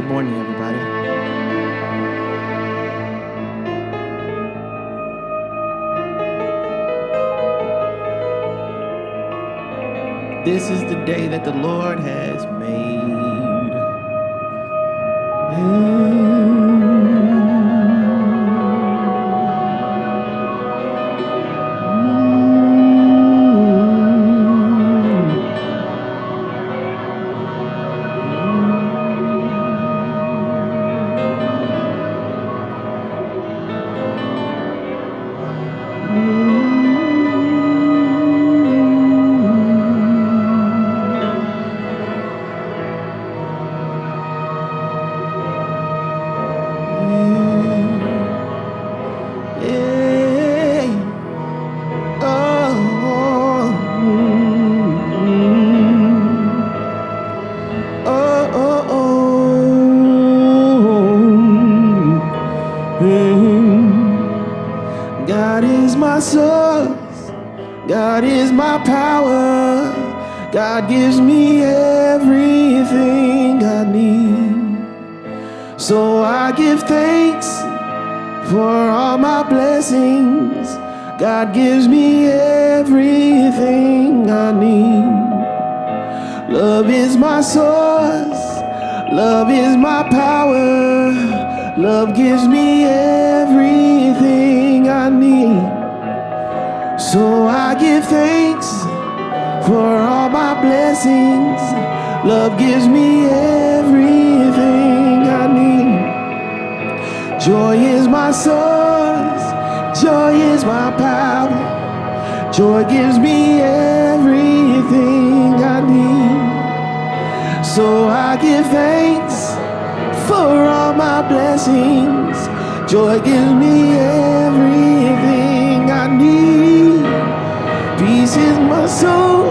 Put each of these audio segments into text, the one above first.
Good morning, everybody. This is the day that the Lord has made. God is my source, God is my power, God gives me everything I need. So I give thanks for all my blessings, God gives me everything I need. Love is my source, love is my power, love gives me everything I need. So I give thanks for all my blessings, love gives me everything I need. Joy is my source, joy is my power, joy gives me everything I need. So I give thanks for all my blessings, joy gives me everything I need. Peace is my soul,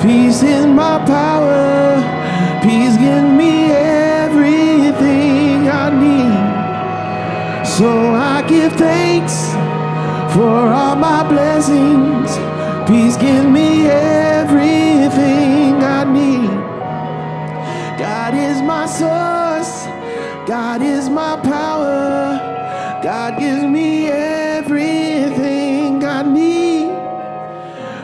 peace is my power, peace gives me everything I need. So I give thanks for all my blessings, peace gives me everything I need. God is my source, God is my power, God gives me everything I need.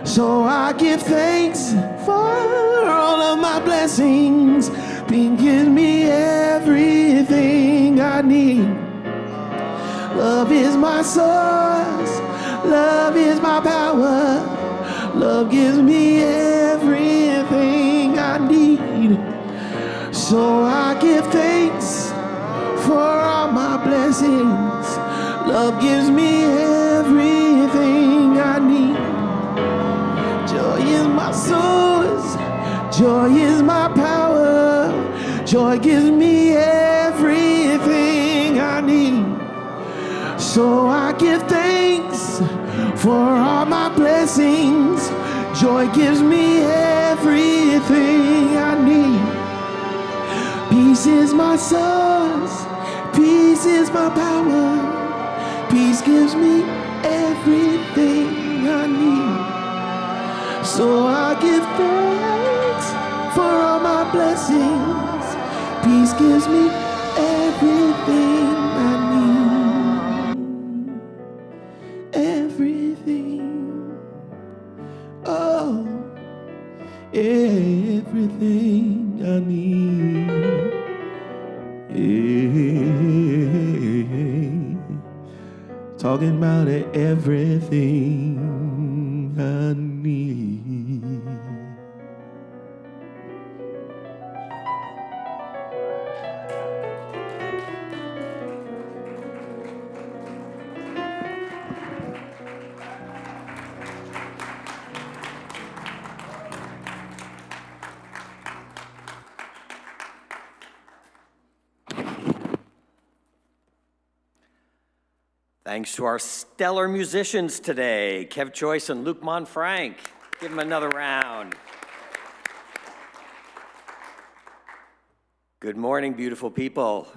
So I give thanks for all of my blessings, He gives me everything I need. Love is my source, love is my power, love gives me everything I need. So I give thanks for all my blessings, love gives me everything I need. Joy is my source, joy is my power, joy gives me everything I need. So I give thanks for all my blessings, joy gives me everything I need. Peace is my source, peace is my power, peace gives me everything I need. So I give thanks for all my blessings, peace gives me everything I need. Everything, oh, everything I need. Talking about everything I need. Thanks to our stellar musicians today, Kev Joyce and Luke Monfrank. Give them another round. Good morning, beautiful people.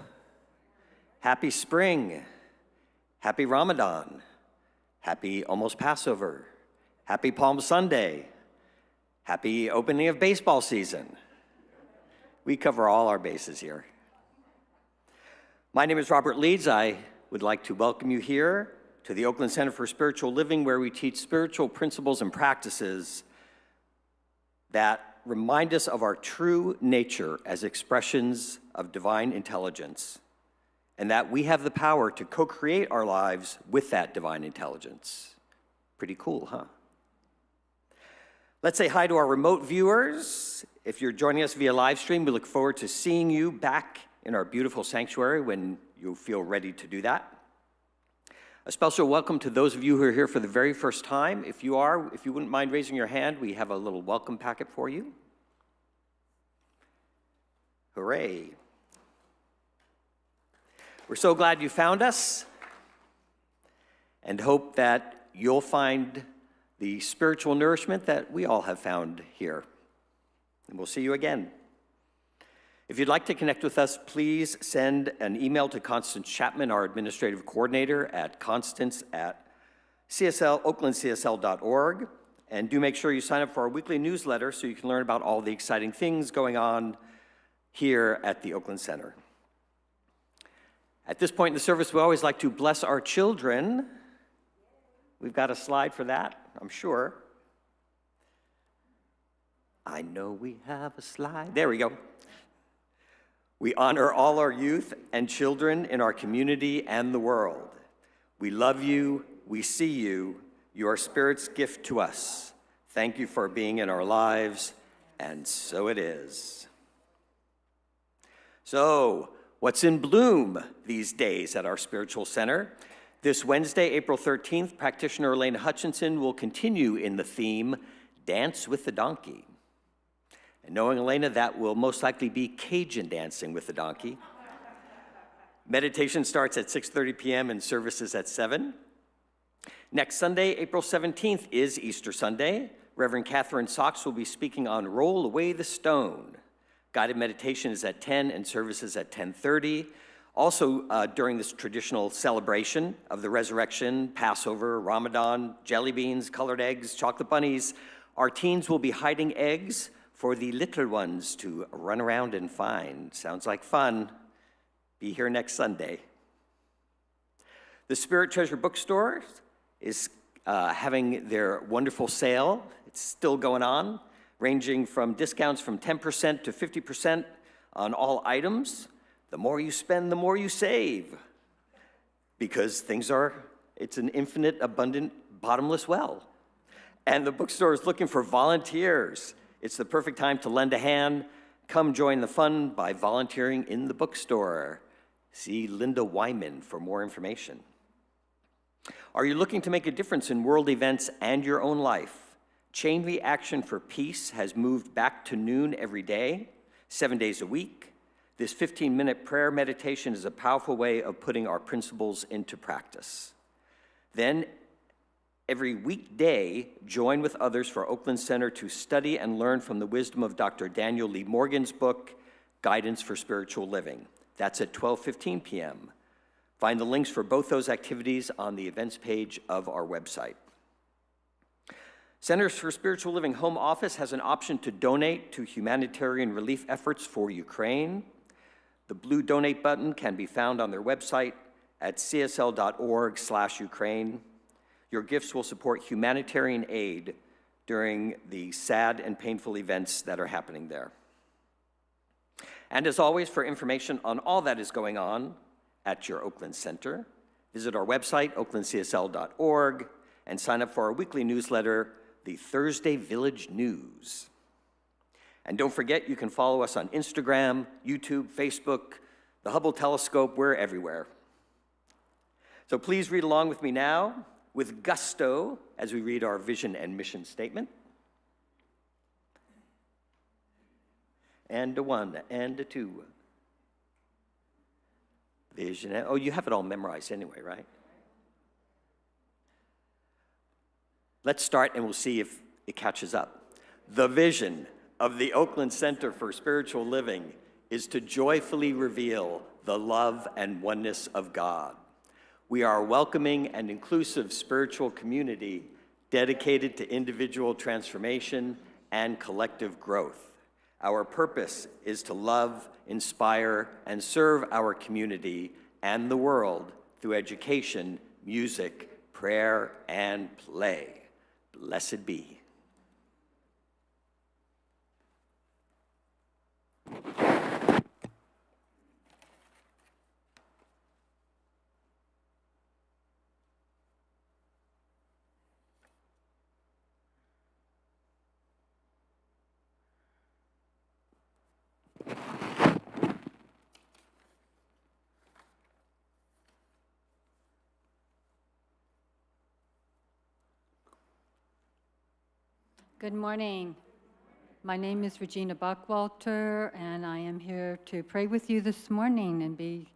Happy spring. Happy Ramadan. Happy almost Passover. Happy Palm Sunday. Happy opening of baseball season. We cover all our bases here. My name is Robert Leeds. I would like to welcome you here to the Oakland Center for Spiritual Living, where we teach spiritual principles and practices that remind us of our true nature as expressions of divine intelligence, and that we have the power to co-create our lives with that divine intelligence. Pretty cool, huh? Let's say hi to our remote viewers. If you're joining us via live stream, we look forward to seeing you back in our beautiful sanctuary when you feel ready to do that. A special welcome to those of you who are here for the very first time. If you wouldn't mind raising your hand, we have a little welcome packet for you. Hooray. We're so glad you found us and hope that you'll find the spiritual nourishment that we all have found here. And we'll see you again. If you'd like to connect with us, please send an email to Constance Chapman, our administrative coordinator, at constance@oaklandcsl.org. And do make sure you sign up for our weekly newsletter so you can learn about all the exciting things going on here at the Oakland Center. At this point in the service, we always like to bless our children. We've got a slide for that, I'm sure. I know we have a slide. There we go. We honor all our youth and children in our community and the world. We love you, we see you, you are Spirit's gift to us. Thank you for being in our lives, and so it is. So, what's in bloom these days at our spiritual center? This Wednesday, April 13th, practitioner Elena Hutchinson will continue in the theme, Dance with the Donkey. And knowing Elena, that will most likely be Cajun dancing with the donkey. Meditation starts at 6:30 p.m. and services at 7. Next Sunday, April 17th, is Easter Sunday. Reverend Catherine Sachs will be speaking on Roll Away the Stone. Guided meditation is at 10 and services at 10:30. Also, during this traditional celebration of the resurrection, Passover, Ramadan, jelly beans, colored eggs, chocolate bunnies, our teens will be hiding eggs for the little ones to run around and find. Sounds like fun. Be here next Sunday. The Spirit Treasure Bookstore is having their wonderful sale. It's still going on, ranging from discounts from 10% to 50% on all items. The more you spend, the more you save. Because it's an infinite, abundant, bottomless well. And the bookstore is looking for volunteers. It's the perfect time to lend a hand. Come join the fun by volunteering in the bookstore. See Linda Wyman for more information. Are you looking to make a difference in world events and your own life? Chain Reaction for Peace has moved back to noon every day, 7 days a week. This 15-minute prayer meditation is a powerful way of putting our principles into practice. Then, every weekday, join with others for Oakland Center to study and learn from the wisdom of Dr. Daniel Lee Morgan's book, Guidance for Spiritual Living. That's at 12:15 p.m. Find the links for both those activities on the events page of our website. Centers for Spiritual Living Home Office has an option to donate to humanitarian relief efforts for Ukraine. The blue donate button can be found on their website at csl.org/Ukraine. Your gifts will support humanitarian aid during the sad and painful events that are happening there. And as always, for information on all that is going on at your Oakland Center, visit our website, oaklandcsl.org, and sign up for our weekly newsletter, the Thursday Village News. And don't forget, you can follow us on Instagram, YouTube, Facebook, the Hubble Telescope, we're everywhere. So please read along with me now, with gusto, as we read our vision and mission statement. And a one, and a two. Vision, oh, you have it all memorized anyway, right? Let's start and we'll see if it catches up. The vision of the Oakland Center for Spiritual Living is to joyfully reveal the love and oneness of God. We are a welcoming and inclusive spiritual community dedicated to individual transformation and collective growth. Our purpose is to love, inspire, and serve our community and the world through education, music, prayer, and play. Blessed be. Good morning. My name is Regina Buckwalter, and I am here to pray with you this morning and be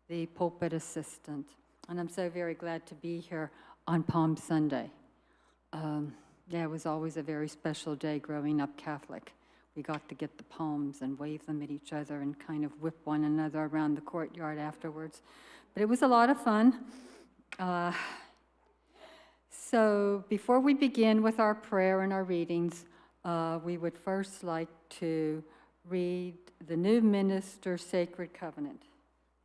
the pulpit assistant. And I'm so very glad to be here on Palm Sunday. It was always a very special day growing up Catholic. We got to get the palms and wave them at each other and kind of whip one another around the courtyard afterwards. But it was a lot of fun. So before we begin with our prayer and our readings, we would first like to read the New Minister Sacred Covenant,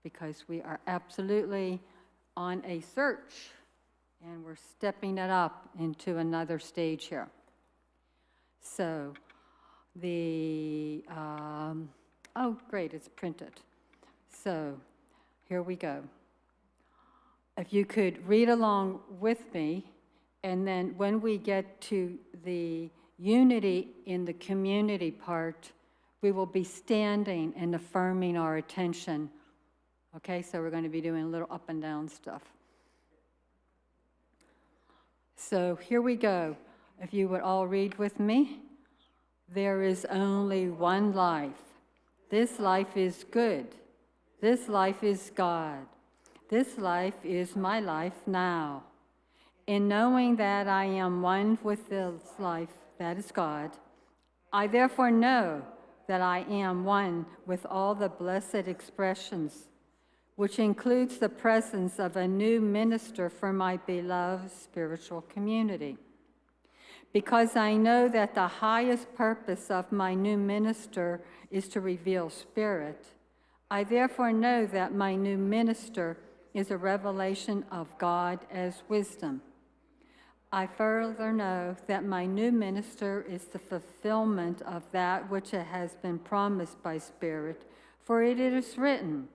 because we are absolutely on a search, and we're stepping it up into another stage here. So oh great, it's printed. So here we go. If you could read along with me, and then when we get to the unity in the community part, we will be standing and affirming our attention. Okay, so we're going to be doing a little up and down stuff. So here we go. If you would all read with me. There is only one life. This life is good. This life is God. This life is my life now. In knowing that I am one with this life, that is God, I therefore know that I am one with all the blessed expressions, which includes the presence of a new minister for my beloved spiritual community. Because I know that the highest purpose of my new minister is to reveal Spirit, I therefore know that my new minister is a revelation of God as wisdom. I further know that my new minister is the fulfillment of that which has been promised by Spirit, for it is written,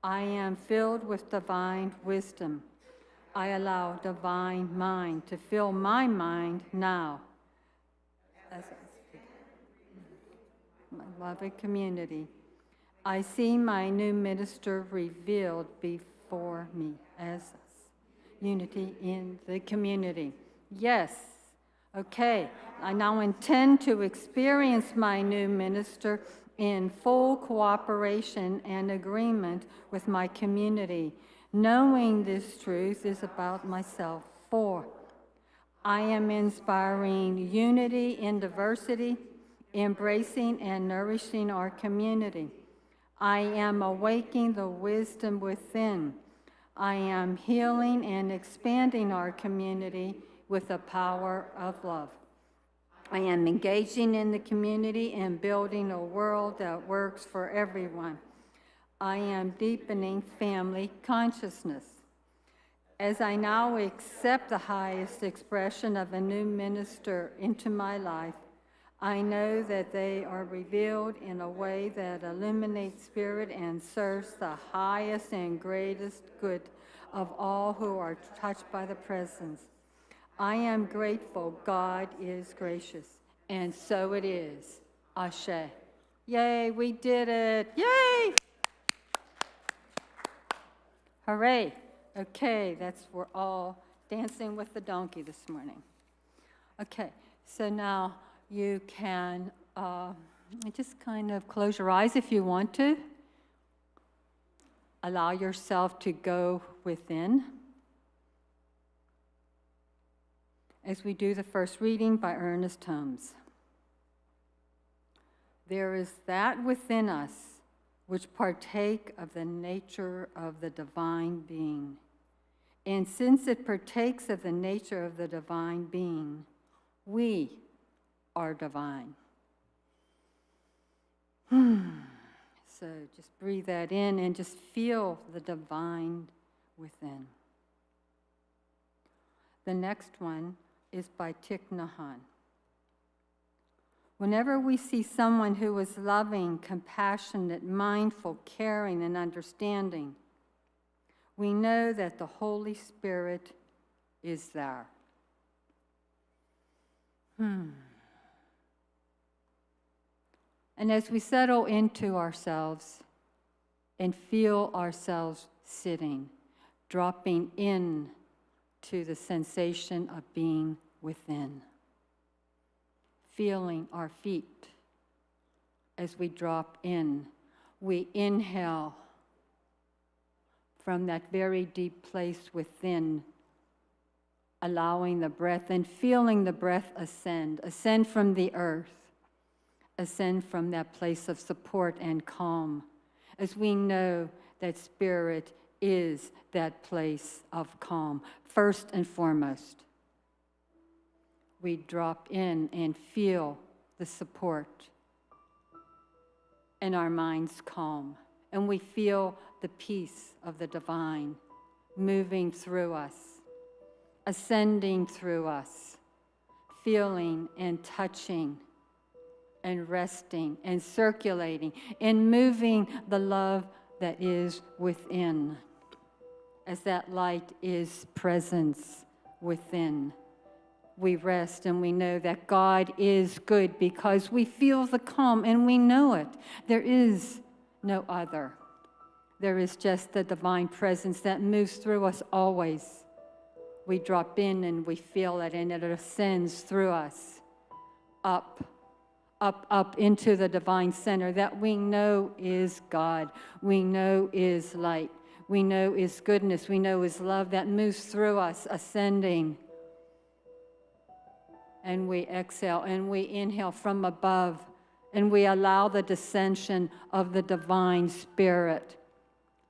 I am filled with divine wisdom. I allow divine mind to fill my mind now. As I speak, my beloved community, I see my new minister revealed before me as unity in the community. Yes. Okay. I now intend to experience my new minister in full cooperation and agreement with my community, knowing this truth is about myself. 4. I am inspiring unity in diversity, embracing and nourishing our community. I am awakening the wisdom within. I am healing and expanding our community with the power of love. I am engaging in the community and building a world that works for everyone. I am deepening family consciousness. As I now accept the highest expression of a new minister into my life, I know that they are revealed in a way that illuminates Spirit and serves the highest and greatest good of all who are touched by the presence. I am grateful God is gracious, and so it is. Ashe. Yay, we did it. Yay! Hooray. Okay, we're all dancing with the donkey this morning. Okay, so now you can just kind of close your eyes if you want to. Allow yourself to go within. As we do the first reading by Ernest Holmes. There is that within us which partake of the nature of the divine being. And since it partakes of the nature of the divine being, we are divine. So just breathe that in and just feel the divine within. The next one is by Thich Nhat Hanh. Whenever we see someone who is loving, compassionate, mindful, caring, and understanding, we know that the Holy Spirit is there. And as we settle into ourselves and feel ourselves sitting, dropping in to the sensation of being within, feeling our feet as we drop in, we inhale from that very deep place within, allowing the breath and feeling the breath ascend from the earth, ascend from that place of support and calm, as we know that Spirit is that place of calm. First and foremost, we drop in and feel the support, and our minds calm, and we feel the peace of the divine moving through us, ascending through us, feeling and touching and resting and circulating and moving the love that is within, as that light is presence within. We rest and we know that God is good because we feel the calm and we know it. There is no other. There is just the divine presence that moves through us always. We drop in and we feel it, and it ascends through us, up into the divine center that we know is God, we know is light, we know is goodness, we know is love that moves through us, ascending. And we exhale and we inhale from above, and we allow the descension of the divine Spirit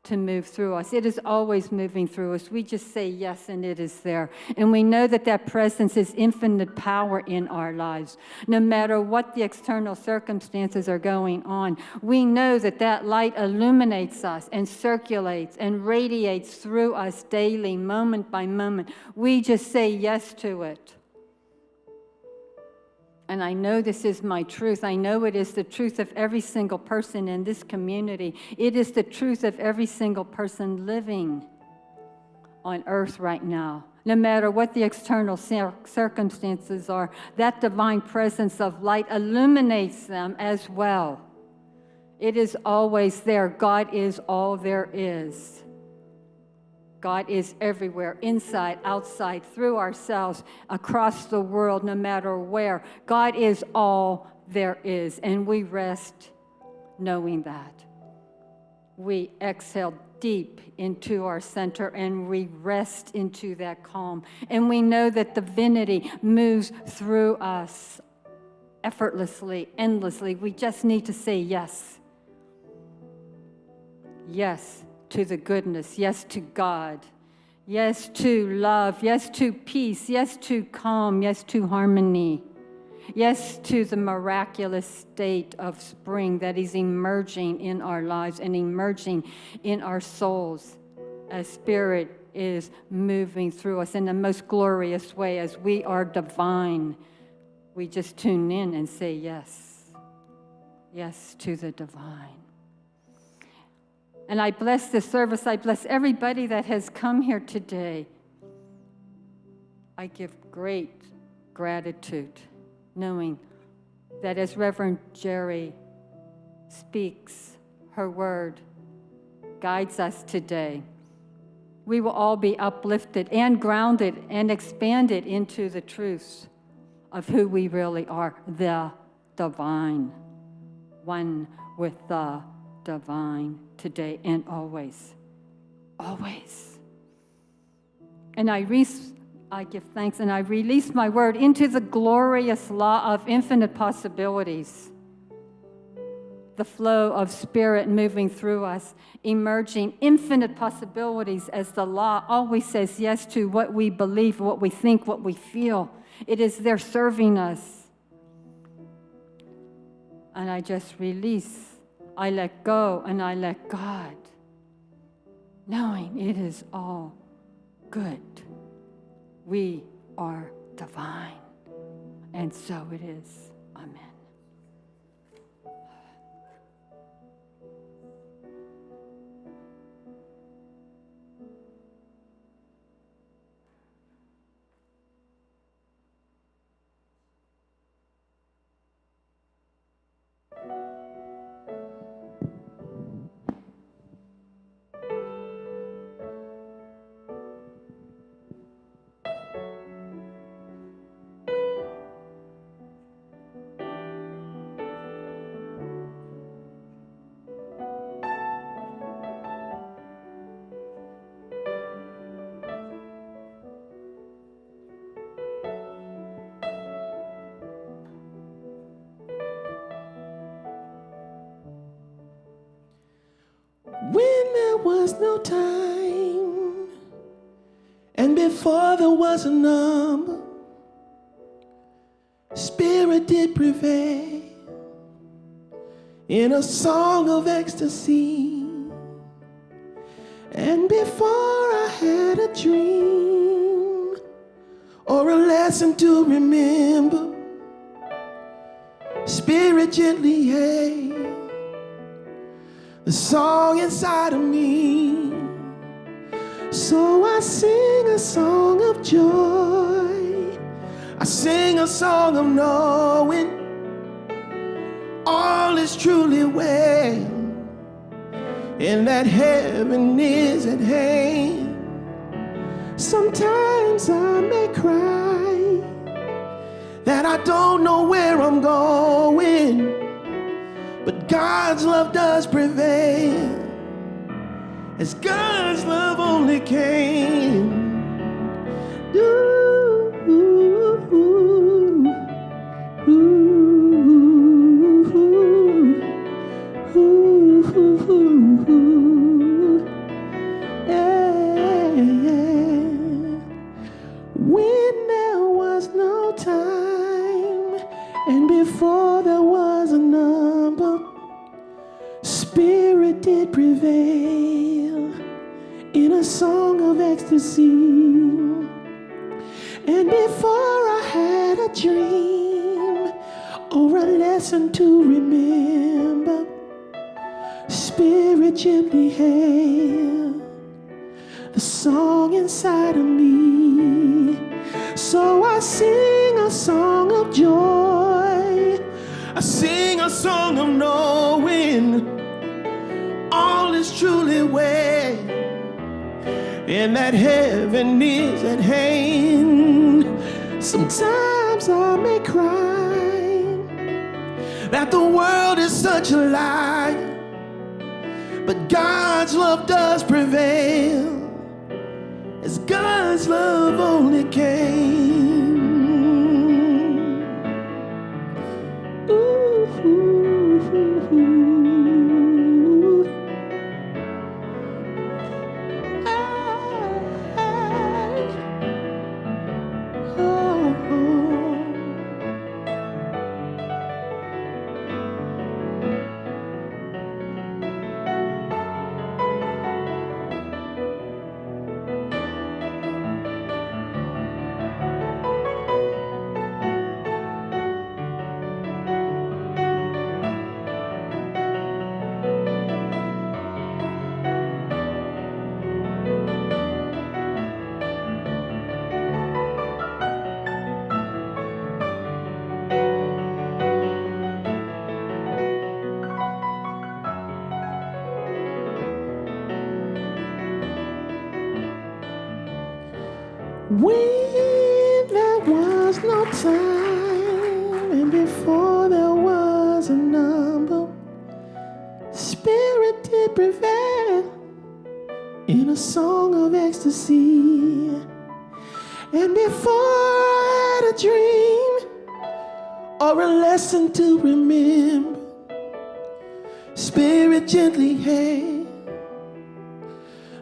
to move through us. It is always moving through us. We just say yes, and it is there. And we know that that presence is infinite power in our lives. No matter what the external circumstances are going on, we know that that light illuminates us and circulates and radiates through us daily, moment by moment. We just say yes to it. And I know this is my truth. I know it is the truth of every single person in this community. It is the truth of every single person living on earth right now. No matter what the external circumstances are, that divine presence of light illuminates them as well. It is always there. God is all there is. God is everywhere, inside, outside, through ourselves, across the world, no matter where. God is all there is, and we rest knowing that. We exhale deep into our center, and we rest into that calm. And we know that divinity moves through us effortlessly, endlessly. We just need to say yes. Yes to the goodness, yes to God, yes to love, yes to peace, yes to calm, yes to harmony, yes to the miraculous state of spring that is emerging in our lives and emerging in our souls as Spirit is moving through us in the most glorious way as we are divine. We just tune in and say yes, yes to the divine. And I bless this service. I bless everybody that has come here today. I give great gratitude, knowing that as Reverend Jerry speaks, her word guides us today. We will all be uplifted and grounded and expanded into the truths of who we really are, the divine, one with the divine today and always, always. And I give thanks and I release my word into the glorious law of infinite possibilities, the flow of Spirit moving through us, emerging infinite possibilities as the law always says yes to what we believe, what we think, what we feel. It is there serving us. And I just release I let go and I let God, knowing it is all good. We are divine, and so it is. Amen. When there was no time, and before there was a number, Spirit did prevail in a song of ecstasy. And before I had a dream or a lesson to remember, Spirit gently held the song inside of me. So I sing a song of joy. I sing a song of knowing all is truly well, and that heaven is at hand. Sometimes I may cry that I don't know where I'm going, but God's love does prevail, as God's love only can. When there was no time, and before there was a number, Spirit did prevail in a song of ecstasy. And before I had a dream or a lesson to remember, Spirit gently held the song inside of me. So I sing a song of joy. I sing a song of knowing all is truly well, and that heaven is at hand. Sometimes I may cry that the world is such a lie, but God's love does prevail, as God's love only can. When there was no time, and before there was a number, Spirit did prevail in a song of ecstasy. And before I had a dream or a lesson to remember, Spirit gently held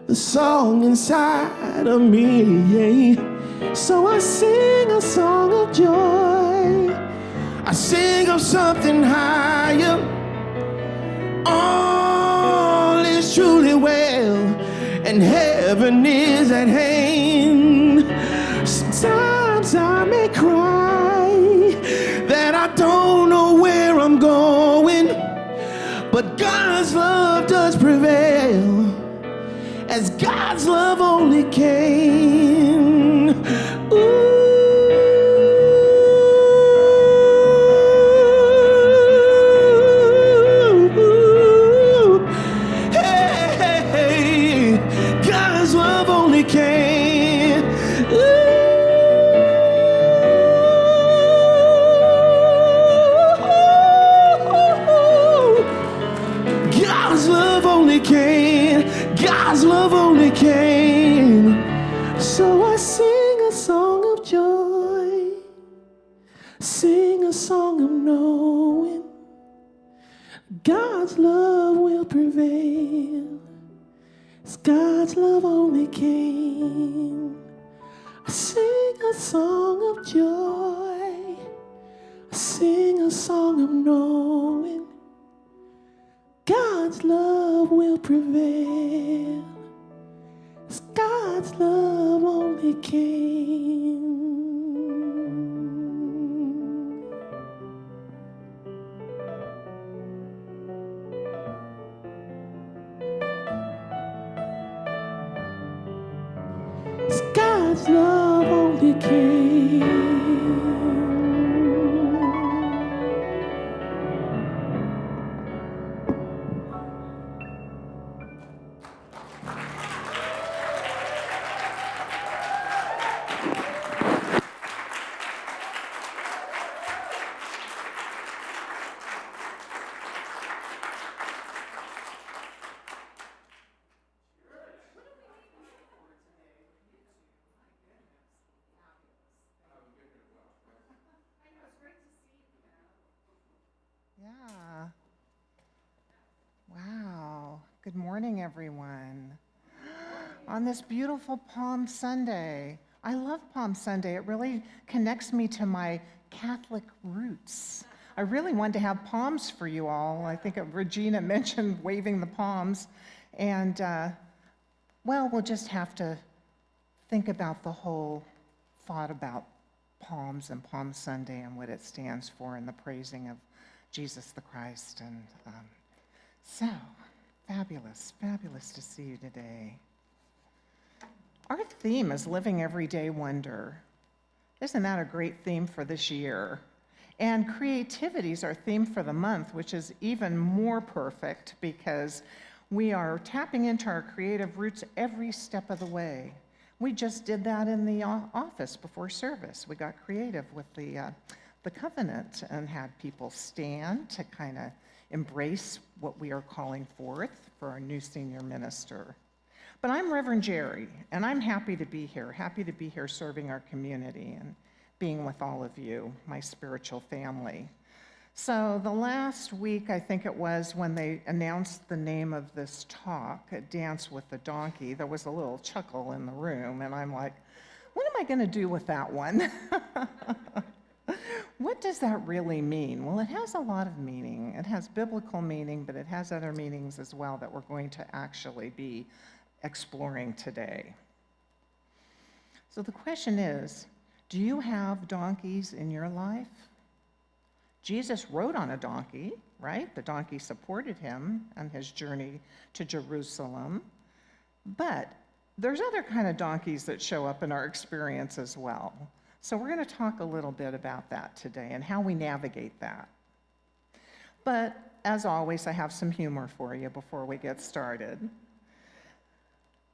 the song inside of me. So I sing a song of joy. I sing of something higher. truly well, and heaven is at hand. Sometimes I may cry that I don't know where I'm going, but God's love does prevail, as God's love only can. Ooh. Hey, God's love only can. Ooh. God's love only can. God's love only can. So I sing a song of joy, sing a song of knowing God's love will prevail, as God's love only can. I sing a song of joy, I sing a song of knowing God's love will prevail, as God's love only can. As God's love only can. Yeah. Wow. Good morning, everyone. On this beautiful Palm Sunday. I love Palm Sunday. It really connects me to my Catholic roots. I really wanted to have palms for you all. I think Regina mentioned waving the palms. And, well, we'll just have to think about the whole thought about palms and Palm Sunday and what it stands for and the praising of Jesus the Christ. And so, fabulous, fabulous to see you today. Our theme is Living Everyday Wonder. Isn't that a great theme for this year? And creativity is our theme for the month, which is even more perfect because we are tapping into our creative roots every step of the way. We just did that in the office before service. We got creative with the covenant and had people stand to kind of embrace what we are calling forth for our new senior minister. But I'm Reverend Jerry, and I'm happy to be here serving our community and being with all of you, my spiritual family. So the last week, I think it was, when they announced the name of this talk, Dance with the Donkey, there was a little chuckle in the room, and I'm like, what am I going to do with that one? What does that really mean? Well, it has a lot of meaning. It has biblical meaning, but it has other meanings as well that we're going to actually be exploring today. So the question is, do you have donkeys in your life? Jesus rode on a donkey, right? The donkey supported him on his journey to Jerusalem. But there's other kind of donkeys that show up in our experience as well. So we're going to talk a little bit about that today and how we navigate that. But as always, I have some humor for you before we get started.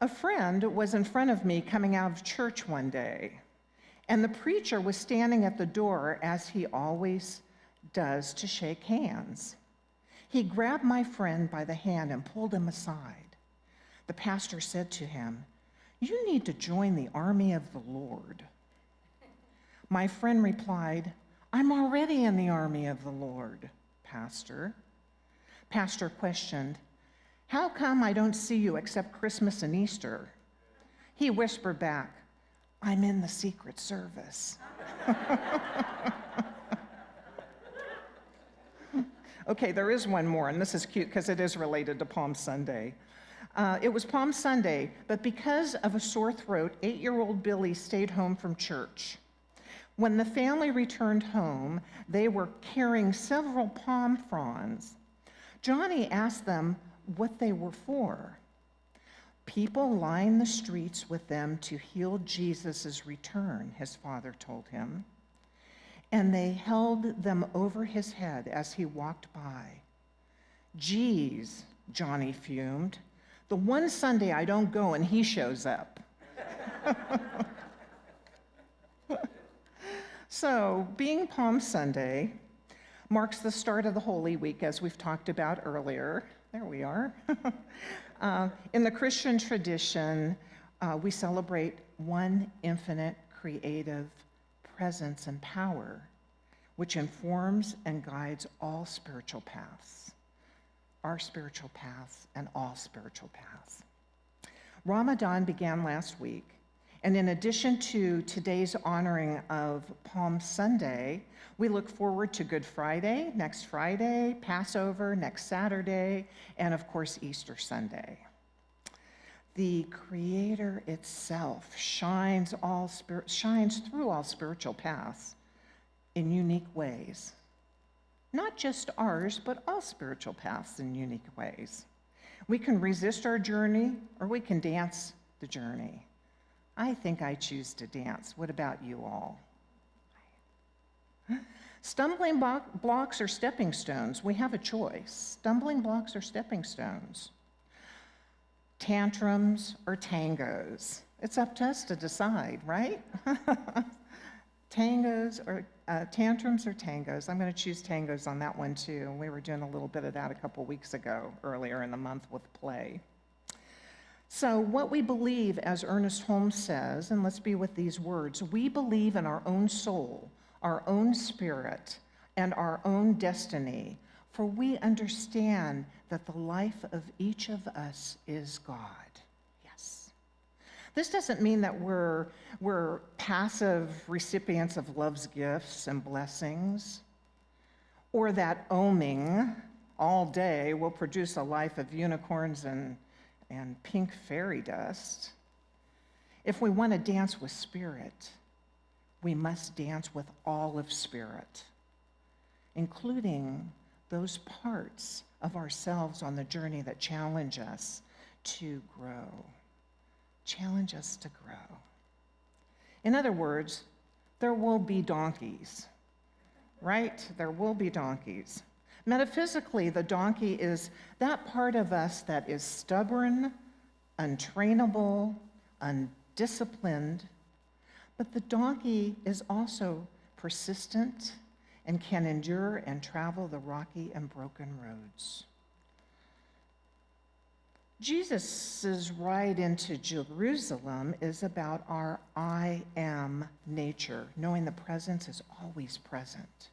A friend was in front of me coming out of church one day, and the preacher was standing at the door, as he always does, to shake hands. He grabbed my friend by the hand and pulled him aside. The pastor said to him, "You need to join the army of the Lord." My friend replied, "I'm already in the army of the Lord, Pastor." Pastor questioned, "How come I don't see you except Christmas and Easter?" He whispered back, "I'm in the Secret Service." Okay, there is one more, and this is cute because it is related to Palm Sunday. It was Palm Sunday, but because of a sore throat, 8-year-old Billy stayed home from church. When the family returned home, they were carrying several palm fronds. Johnny asked them what they were for. People line the streets with them to heal Jesus' return, his father told him. And they held them over his head as he walked by. Geez, Johnny fumed. The one Sunday I don't go and he shows up. So, being Palm Sunday marks the start of the Holy Week, as we've talked about earlier. There we are. In the Christian tradition, we celebrate one infinite creative presence and power, which informs and guides all spiritual paths, our spiritual paths and all spiritual paths. Ramadan began last week, and in addition to today's honoring of Palm Sunday, we look forward to Good Friday, next Friday, Passover, next Saturday, and of course, Easter Sunday. The Creator itself shines through all spiritual paths in unique ways. Not just ours, but all spiritual paths in unique ways. We can resist our journey, or we can dance the journey. I think I choose to dance. What about you all? Stumbling blocks or stepping stones, we have a choice. Stumbling blocks or stepping stones. Tantrums or tangos. It's up to us to decide, right? Tantrums or tangos. I'm going to choose tangos on that one too. We were doing a little bit of that a couple weeks ago, earlier in the month with play. So what we believe, as Ernest Holmes says, and let's be with these words, we believe in our own soul, our own spirit, and our own destiny, for we understand that the life of each of us is God. Yes. This doesn't mean that we're passive recipients of love's gifts and blessings, or that oming all day will produce a life of unicorns and pink fairy dust. If we want to dance with spirit, we must dance with all of spirit, including those parts of ourselves on the journey that challenge us to grow. Challenge us to grow. In other words, there will be donkeys, right? There will be donkeys. Metaphysically, the donkey is that part of us that is stubborn, untrainable, undisciplined, but the donkey is also persistent and can endure and travel the rocky and broken roads. Jesus' ride into Jerusalem is about our I am nature, knowing the presence is always present.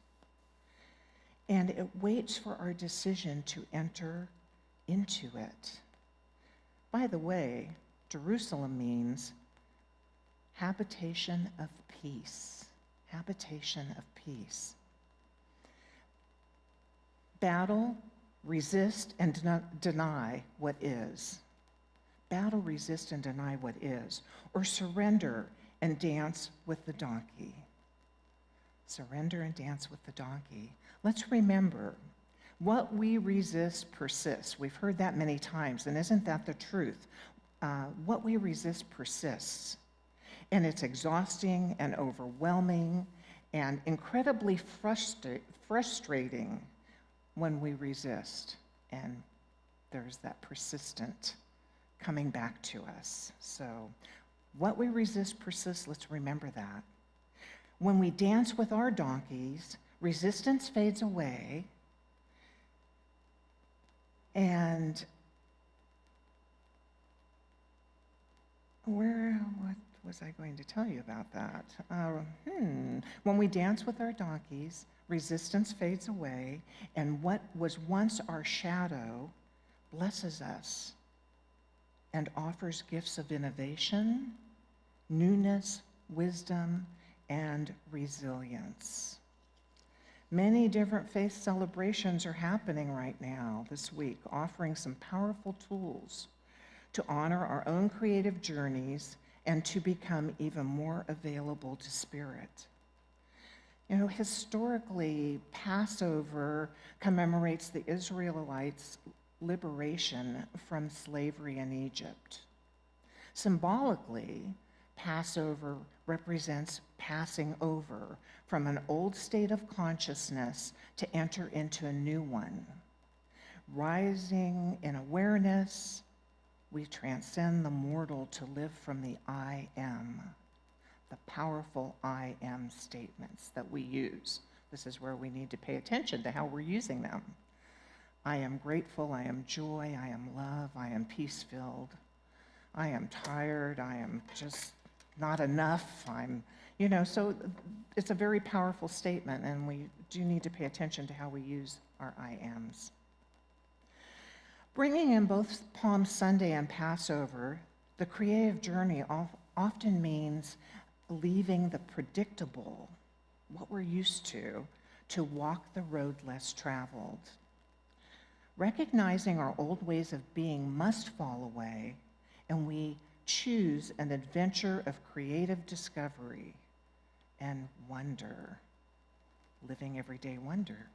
And it waits for our decision to enter into it. By the way, Jerusalem means habitation of peace. Habitation of peace. Battle, resist, and deny what is. Battle, resist, and deny what is. Or surrender and dance with the donkey. Surrender and dance with the donkey. Let's remember, what we resist persists. We've heard that many times, and isn't that the truth? What we resist persists. And it's exhausting and overwhelming and incredibly frustrating when we resist. And there's that persistent coming back to us. So what we resist persists. Let's remember that. When we dance with our donkeys, resistance fades away, and what was I going to tell you about that? When we dance with our donkeys, resistance fades away, and what was once our shadow blesses us and offers gifts of innovation, newness, wisdom, and resilience. Many different faith celebrations are happening right now this week, offering some powerful tools to honor our own creative journeys, and to become even more available to Spirit. You know, historically, Passover commemorates the Israelites' liberation from slavery in Egypt. Symbolically, Passover represents passing over from an old state of consciousness to enter into a new one. Rising in awareness, we transcend the mortal to live from the I am, the powerful I am statements that we use. This is where we need to pay attention to how we're using them. I am grateful, I am joy, I am love, I am peace-filled. I am tired, I am just not enough, so it's a very powerful statement, and we do need to pay attention to how we use our I ams. Bringing in both Palm Sunday and Passover, the creative journey often means leaving the predictable, what we're used to walk the road less traveled. Recognizing our old ways of being must fall away, and we choose an adventure of creative discovery and wonder, living everyday wonder.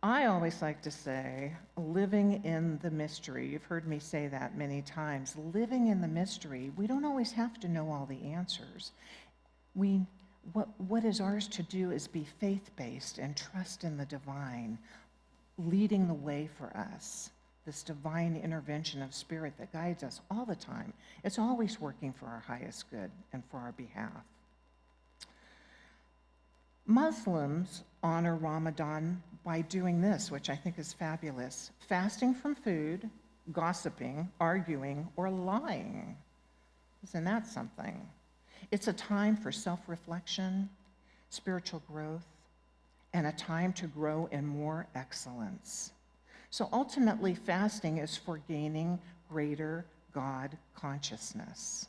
I always like to say, living in the mystery. You've heard me say that many times. Living in the mystery, we don't always have to know all the answers. What is ours to do is be faith-based and trust in the divine, leading the way for us, this divine intervention of Spirit that guides us all the time. It's always working for our highest good and for our behalf. Muslims honor Ramadan by doing this, which I think is fabulous: fasting from food, gossiping, arguing, or lying. Isn't that something? It's a time for self-reflection, spiritual growth, and a time to grow in more excellence. So ultimately, fasting is for gaining greater God consciousness.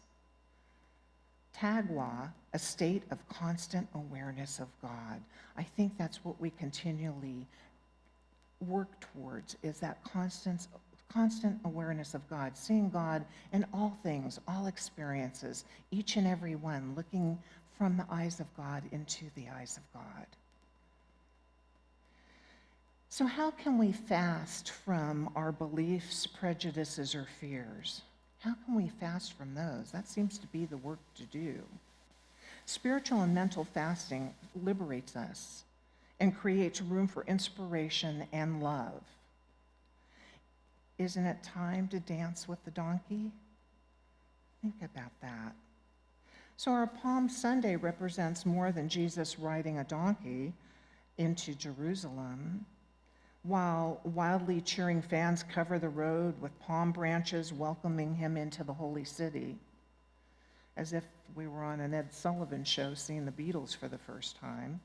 Taqwa, a state of constant awareness of God. I think that's what we continually work towards, is that constant awareness of God, seeing God in all things, all experiences, each and every one, looking from the eyes of God into the eyes of God. So how can we fast from our beliefs, prejudices, or fears? How can we fast from those? That seems to be the work to do. Spiritual and mental fasting liberates us and creates room for inspiration and love. Isn't it time to dance with the donkey? Think about that. So our Palm Sunday represents more than Jesus riding a donkey into Jerusalem, while wildly cheering fans cover the road with palm branches welcoming him into the holy city, as if we were on an Ed Sullivan show seeing the Beatles for the first time.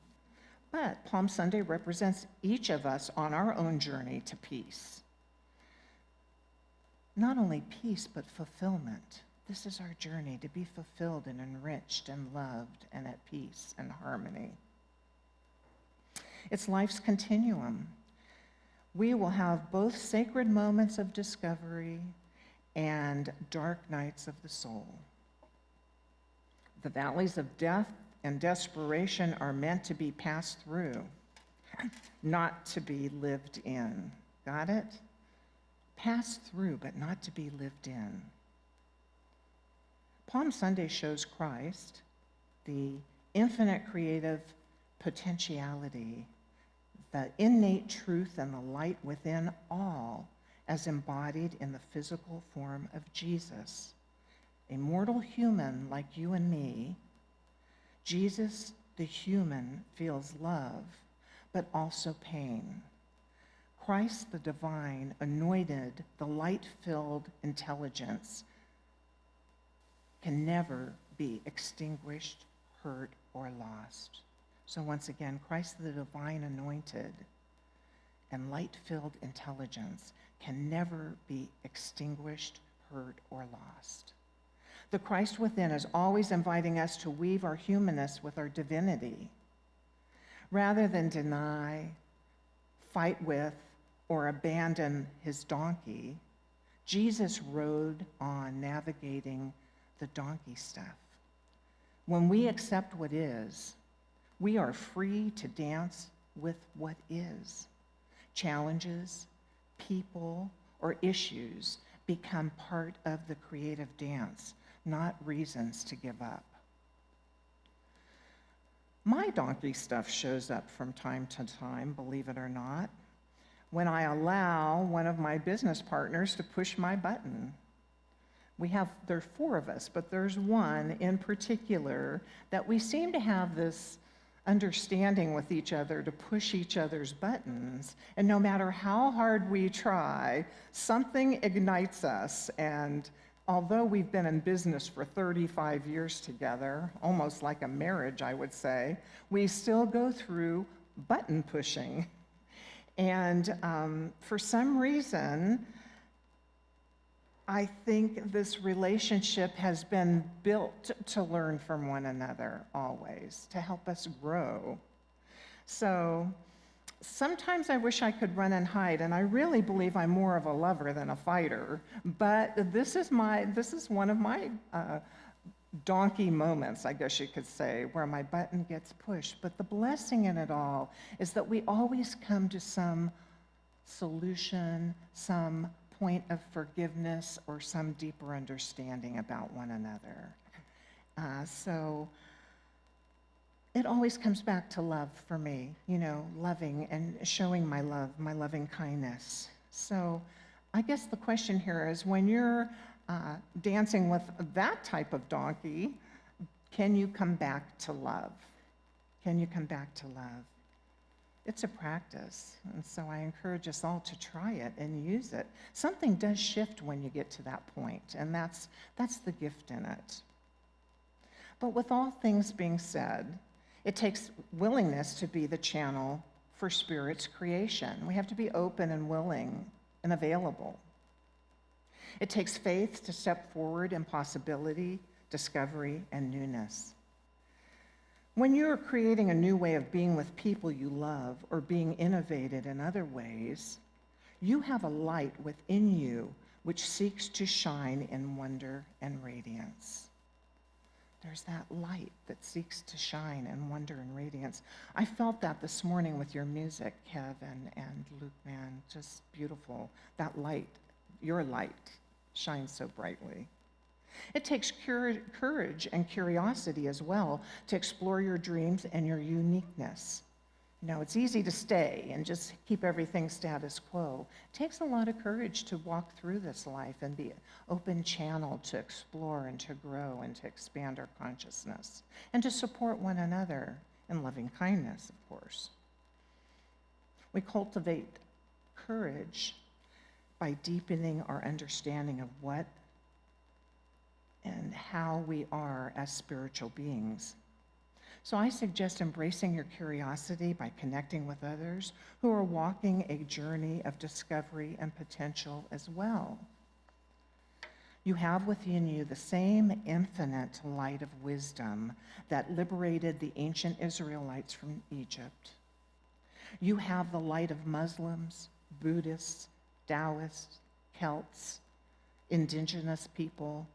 But Palm Sunday represents each of us on our own journey to peace. Not only peace, but fulfillment. This is our journey, to be fulfilled and enriched and loved and at peace and harmony. It's life's continuum. We will have both sacred moments of discovery and dark nights of the soul. The valleys of death and desperation are meant to be passed through, not to be lived in. Got it? Passed through, but not to be lived in. Palm Sunday shows Christ, the infinite creative potentiality, the innate truth and the light within all, as embodied in the physical form of Jesus. A mortal human like you and me, Jesus, the human, feels love, but also pain. Christ, the divine, anointed, the light-filled intelligence, can never be extinguished, hurt, or lost. So once again, Christ the divine anointed and light-filled intelligence can never be extinguished, hurt, or lost. The Christ within is always inviting us to weave our humanness with our divinity. Rather than deny, fight with, or abandon his donkey. Jesus rode on, navigating the donkey stuff. When we accept what is, we are free to dance with what is. Challenges, people, or issues become part of the creative dance, not reasons to give up. My donkey stuff shows up from time to time, believe it or not, when I allow one of my business partners to push my button. There's 4 of us, but there's one in particular that we seem to have this understanding with each other to push each other's buttons. And no matter how hard we try, something ignites us. And although we've been in business for 35 years together, almost like a marriage, I would say, we still go through button pushing. And for some reason, I think this relationship has been built to learn from one another always, to help us grow. So sometimes I wish I could run and hide, and I really believe I'm more of a lover than a fighter, but this is one of my donkey moments, I guess you could say, where my button gets pushed. But the blessing in it all is that we always come to some solution, some point of forgiveness, or some deeper understanding about one another. So it always comes back to love for me, loving and showing my love, my loving kindness. So I guess the question here is, when you're dancing with that type of donkey, can you come back to love? Can you come back to love? It's a practice, and so I encourage us all to try it and use it. Something does shift when you get to that point, and that's the gift in it. But with all things being said, it takes willingness to be the channel for Spirit's creation. We have to be open and willing and available. It takes faith to step forward in possibility, discovery, and newness. When you're creating a new way of being with people you love, or being innovated in other ways, you have a light within you which seeks to shine in wonder and radiance. There's that light that seeks to shine in wonder and radiance. I felt that this morning with your music, Kevin and Luke, man, just beautiful. That light, your light, shines so brightly. It takes courage and curiosity as well to explore your dreams and your uniqueness. It's easy to stay and just keep everything status quo. It takes a lot of courage to walk through this life and be an open channel to explore and to grow and to expand our consciousness and to support one another in loving kindness, of course. We cultivate courage by deepening our understanding of what and how we are as spiritual beings. So I suggest embracing your curiosity by connecting with others who are walking a journey of discovery and potential as well. You have within you the same infinite light of wisdom that liberated the ancient Israelites from Egypt. You have the light of Muslims, Buddhists, Taoists, Celts, indigenous people,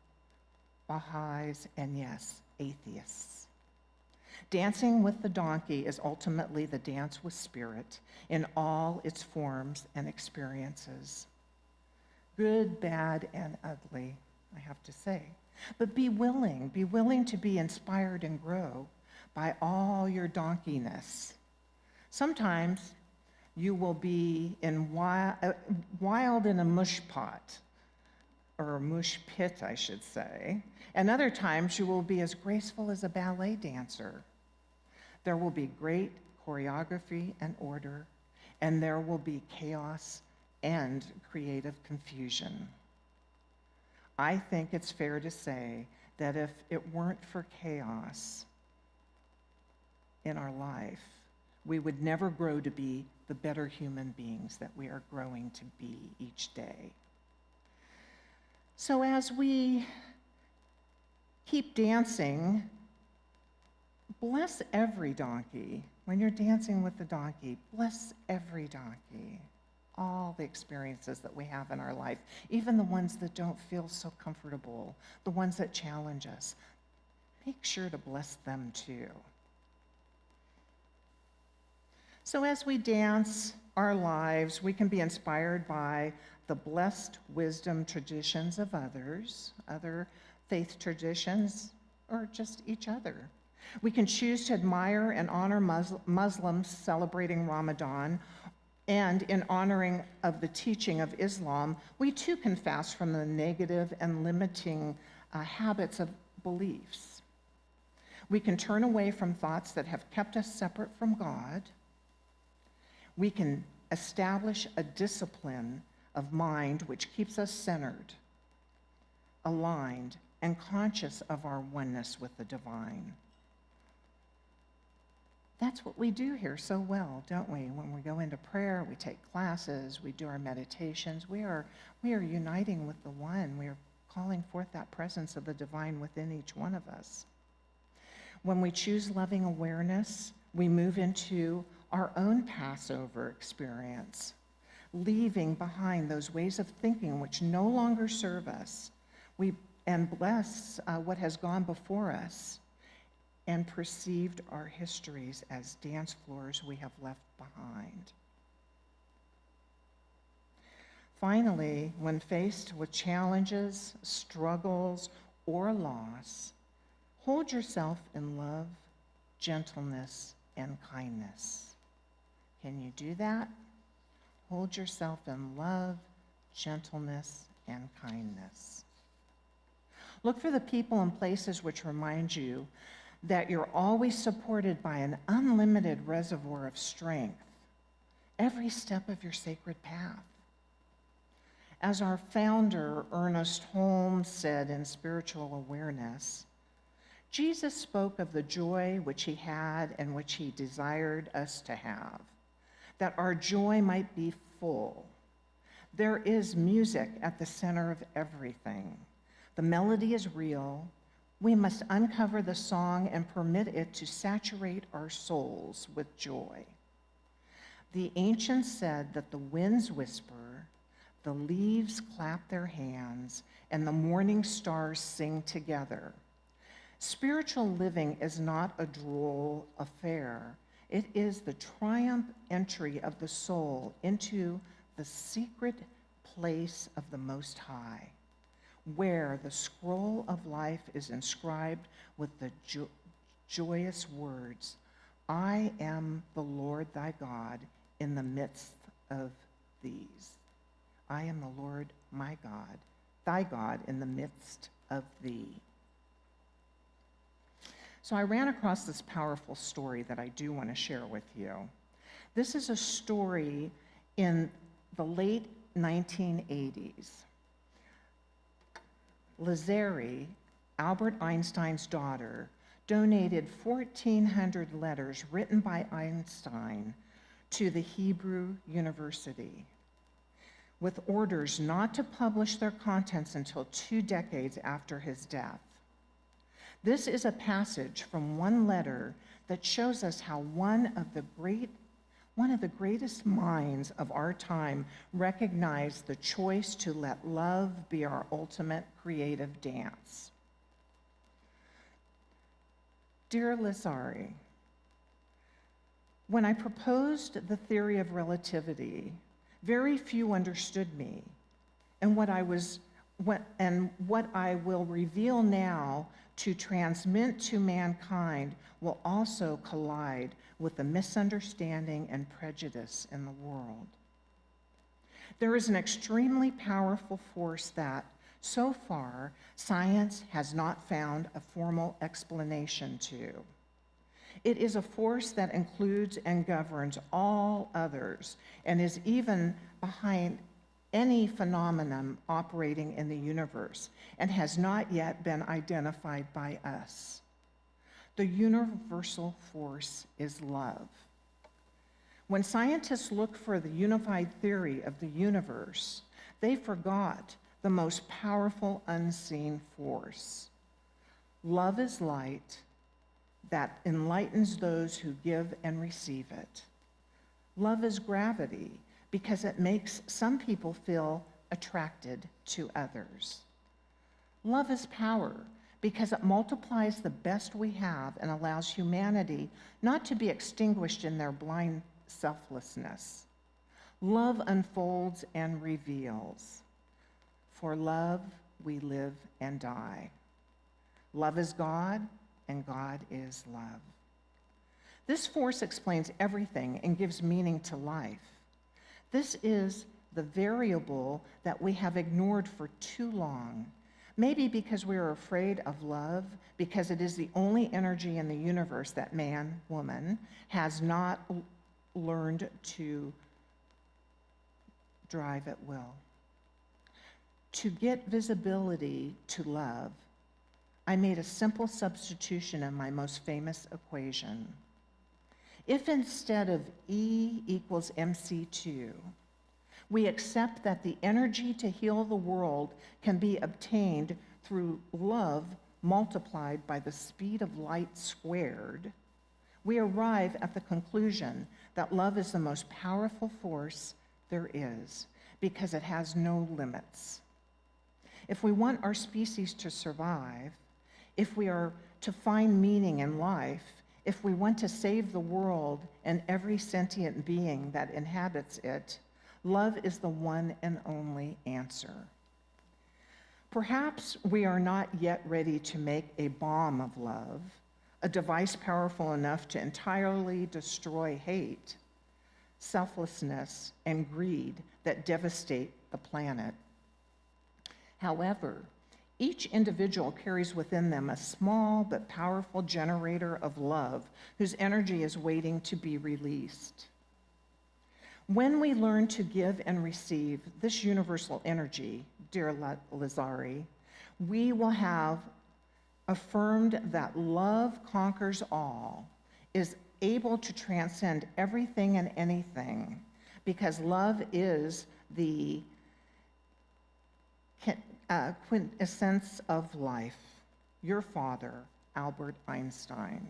Baha'is, and yes, atheists. Dancing with the donkey is ultimately the dance with Spirit in all its forms and experiences. Good, bad, and ugly, I have to say. But be willing to be inspired and grow by all your donkeyness. Sometimes you will be wild in a mush pot, or a mush pit, I should say, and other times you will be as graceful as a ballet dancer. There will be great choreography and order, and there will be chaos and creative confusion. I think it's fair to say that if it weren't for chaos in our life, we would never grow to be the better human beings that we are growing to be each day. So as we keep dancing, Bless every donkey. When you're dancing with the donkey, bless every donkey. All the experiences that we have in our life, even the ones that don't feel so comfortable, the ones that challenge us, make sure to bless them too. So as we dance our lives, we can be inspired by the blessed wisdom traditions of others, other faith traditions, or just each other. We can choose to admire and honor Muslims celebrating Ramadan, and in honoring of the teaching of Islam, we too can fast from the negative and limiting habits of beliefs. We can turn away from thoughts that have kept us separate from God. We can establish a discipline of mind which keeps us centered, aligned, and conscious of our oneness with the divine. That's what we do here so well, don't we? When we go into prayer, we take classes, we do our meditations, we are uniting with the one. We are calling forth that presence of the divine within each one of us. When we choose loving awareness, we move into our own Passover experience, leaving behind those ways of thinking which no longer serve us. And bless what has gone before us, and perceived our histories as dance floors we have left behind. Finally, when faced with challenges, struggles, or loss, hold yourself in love, gentleness, and kindness. Can you do that? Hold yourself in love, gentleness, and kindness. Look for the people and places which remind you that you're always supported by an unlimited reservoir of strength every step of your sacred path. As our founder, Ernest Holmes, said in Spiritual Awareness, Jesus spoke of the joy which he had and which he desired us to have, that our joy might be full. There is music at the center of everything. The melody is real. We must uncover the song and permit it to saturate our souls with joy. The ancients said that the winds whisper, the leaves clap their hands, and the morning stars sing together. Spiritual living is not a droll affair. It is the triumph entry of the soul into the secret place of the Most High, where the scroll of life is inscribed with the joyous words, I am the Lord thy God in the midst of these. I am the Lord my God, thy God in the midst of thee. So I ran across this powerful story that I do want to share with you. This is a story in the late 1980s. Lazari, Albert Einstein's daughter, donated 1,400 letters written by Einstein to the Hebrew University, with orders not to publish their contents until 2 decades after his death. This is a passage from one letter that shows us how one of the greatest minds of our time recognized the choice to let love be our ultimate creative dance. Dear Lazari, when I proposed the theory of relativity, very few understood me, and what I will reveal now to transmit to mankind will also collide with the misunderstanding and prejudice in the world. There is an extremely powerful force that, so far, science has not found a formal explanation to. It is a force that includes and governs all others and is even behind any phenomenon operating in the universe and has not yet been identified by us. The universal force is love. When scientists look for the unified theory of the universe, they forgot the most powerful unseen force. Love is light, that enlightens those who give and receive it. Love is gravity because it makes some people feel attracted to others. Love is power because it multiplies the best we have and allows humanity not to be extinguished in their blind selflessness. Love unfolds and reveals. For love, we live and die. Love is God, and God is love. This force explains everything and gives meaning to life. This is the variable that we have ignored for too long. Maybe because we are afraid of love, because it is the only energy in the universe that man, woman, has not learned to drive at will. To get visibility to love, I made a simple substitution in my most famous equation. If instead of E equals MC2, we accept that the energy to heal the world can be obtained through love multiplied by the speed of light squared, we arrive at the conclusion that love is the most powerful force there is because it has no limits. If we want our species to survive, if we are to find meaning in life, if we want to save the world and every sentient being that inhabits it, love is the one and only answer. Perhaps we are not yet ready to make a bomb of love, a device powerful enough to entirely destroy hate, selflessness, and greed that devastate the planet. However, each individual carries within them a small but powerful generator of love whose energy is waiting to be released. When we learn to give and receive this universal energy, dear Lazari, we will have affirmed that love conquers all, is able to transcend everything and anything, because love is the quintessence of life. Your father, Albert Einstein.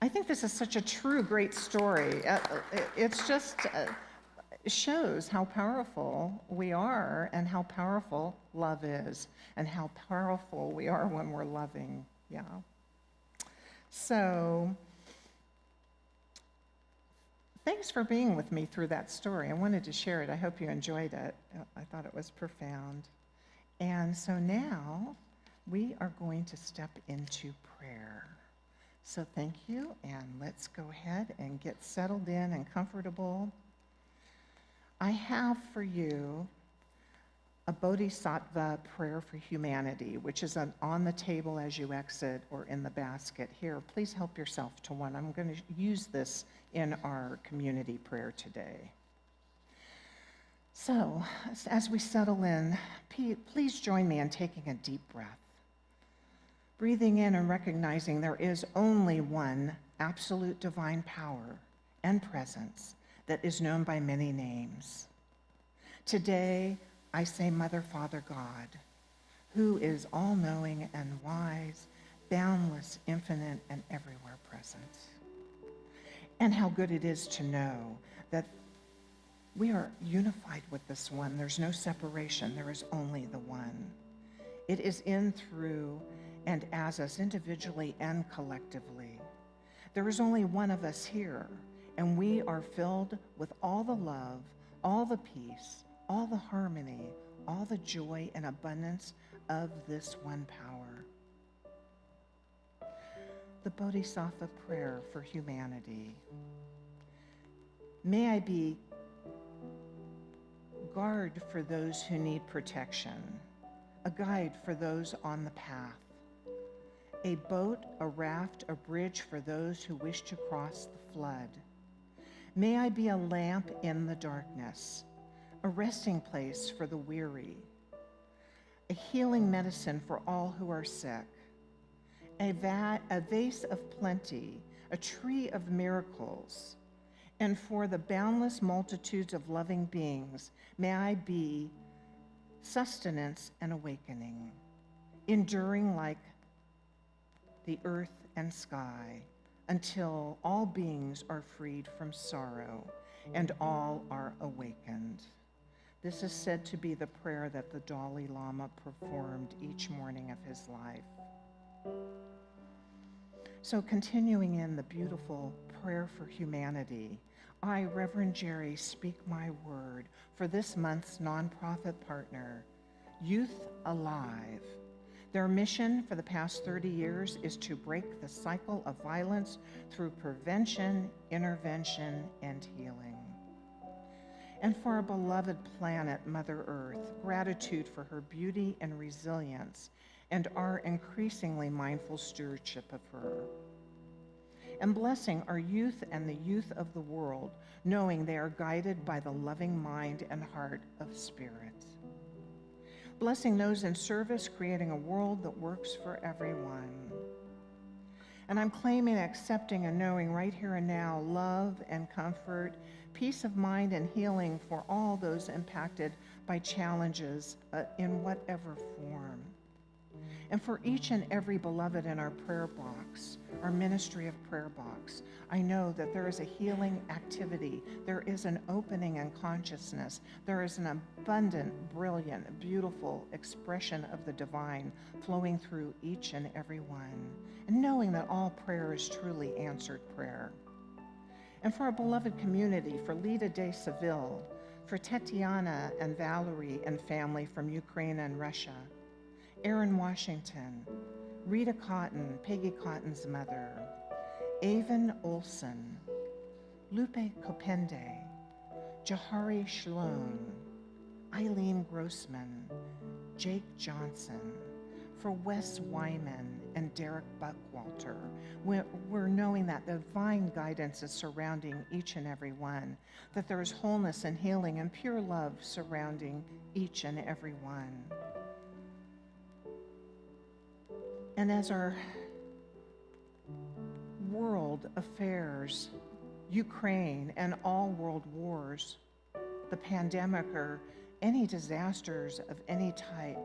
I think this is such a true, great story. It's just shows how powerful we are and how powerful love is and how powerful we are when we're loving. Yeah. So thanks for being with me through that story. I wanted to share it. I hope you enjoyed it. I thought it was profound. And so now we are going to step into prayer. So thank you, and let's go ahead and get settled in and comfortable. I have for you a Bodhisattva prayer for humanity, which is on the table as you exit or in the basket here. Please help yourself to one. I'm going to use this in our community prayer today. So, as we settle in, please join me in taking a deep breath. Breathing in and recognizing there is only one absolute divine power and presence that is known by many names. Today, I say Mother, Father, God, who is all-knowing and wise, boundless, infinite, and everywhere present. And how good it is to know that we are unified with this one. There's no separation. There is only the one. It is in, through, and as us individually and collectively. There is only one of us here, and we are filled with all the love, all the peace, all the harmony, all the joy and abundance of this one power. The Bodhisattva prayer for humanity. May I be guard for those who need protection, a guide for those on the path, a boat, a raft, a bridge for those who wish to cross the flood. May I be a lamp in the darkness, a resting place for the weary, a healing medicine for all who are sick, a vase of plenty, a tree of miracles, and for the boundless multitudes of loving beings, may I be sustenance and awakening, enduring like the earth and sky, until all beings are freed from sorrow and all are awakened. This is said to be the prayer that the Dalai Lama performed each morning of his life. So continuing in the beautiful prayer for humanity, I, Reverend Jerry, speak my word for this month's nonprofit partner, Youth Alive. Their mission for the past 30 years is to break the cycle of violence through prevention, intervention, and healing. And for our beloved planet, Mother Earth, gratitude for her beauty and resilience and our increasingly mindful stewardship of her. And blessing our youth and the youth of the world, knowing they are guided by the loving mind and heart of Spirit. Blessing those in service, creating a world that works for everyone. And I'm claiming, accepting, and knowing right here and now love and comfort, peace of mind and healing for all those impacted by challenges in whatever form. And for each and every beloved in our prayer box, our ministry of prayer box, I know that there is a healing activity. There is an opening in consciousness. There is an abundant, brilliant, beautiful expression of the divine flowing through each and every one. And knowing that all prayer is truly answered prayer. And for our beloved community, for Lida de Seville, for Tetiana and Valerie and family from Ukraine and Russia, Aaron Washington, Rita Cotton, Peggy Cotton's mother, Avon Olson, Lupe Copende, Jahari Shalom, Eileen Grossman, Jake Johnson, for Wes Wyman and Derek Buckwalter. We're knowing that the divine guidance is surrounding each and every one, that there is wholeness and healing and pure love surrounding each and every one. And as our world affairs, Ukraine and all world wars, the pandemic or any disasters of any type,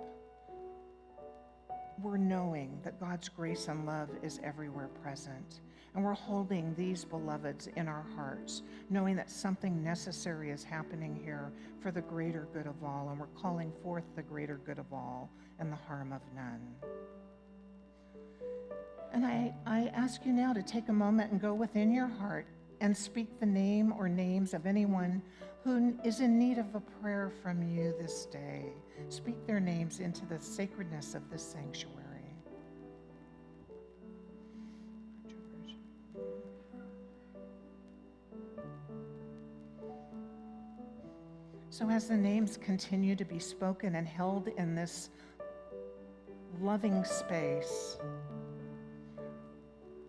we're knowing that God's grace and love is everywhere present. And we're holding these beloveds in our hearts, knowing that something necessary is happening here for the greater good of all, and we're calling forth the greater good of all and the harm of none. And I ask you now to take a moment and go within your heart and speak the name or names of anyone who is in need of a prayer from you this day. Speak their names into the sacredness of this sanctuary. So as the names continue to be spoken and held in this loving space,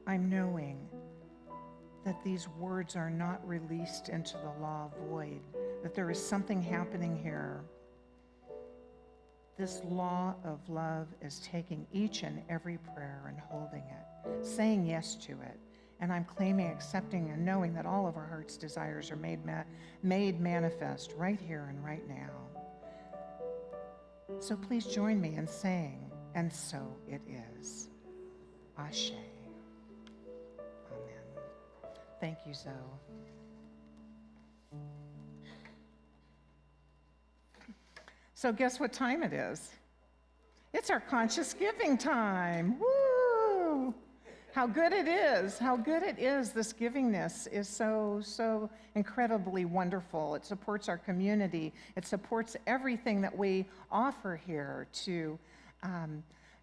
I'm knowing that these words are not released into the law void, that there is something happening here. This law of love is taking each and every prayer and holding it, saying yes to it. And I'm claiming, accepting, and knowing that all of our heart's desires are made manifest right here and right now. So please join me in saying, and so it is. Ashe. Thank you, Zoe. So guess what time it is? It's our conscious giving time. Woo! How good it is. How good it is. This givingness is so incredibly wonderful. It supports our community. It supports everything that we offer here to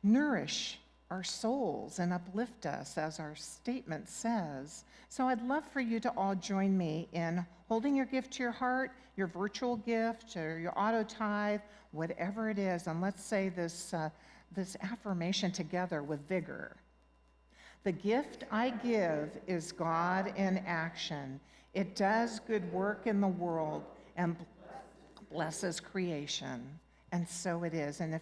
nourish our souls and uplift us, as our statement says. So I'd love for you to all join me in holding your gift to your heart, your virtual gift, or your auto tithe, whatever it is, and let's say this affirmation together with vigor. The gift I give is God in action. It does good work in the world and blesses creation. And so it is. And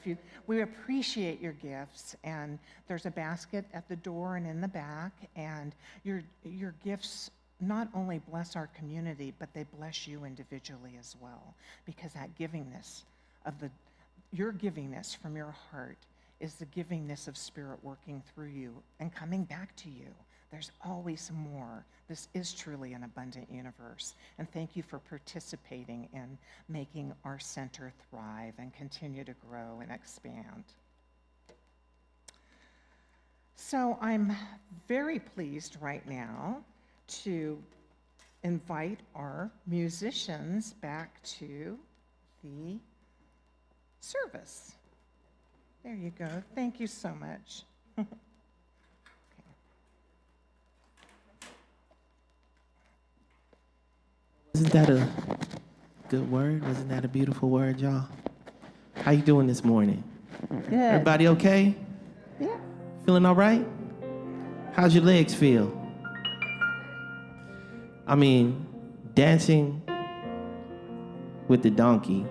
we appreciate your gifts, and there's a basket at the door and in the back, and your gifts not only bless our community, but they bless you individually as well, because that givingness your givingness from your heart is the givingness of Spirit working through you and coming back to you. There's always more. This is truly an abundant universe. And thank you for participating in making our center thrive and continue to grow and expand. So I'm very pleased right now to invite our musicians back to the service. There you go. Thank you so much. Isn't that a good word? Wasn't that a beautiful word, y'all? How you doing this morning? Good. Everybody okay? Yeah. Feeling all right? How's your legs feel? I mean, dancing with the donkey.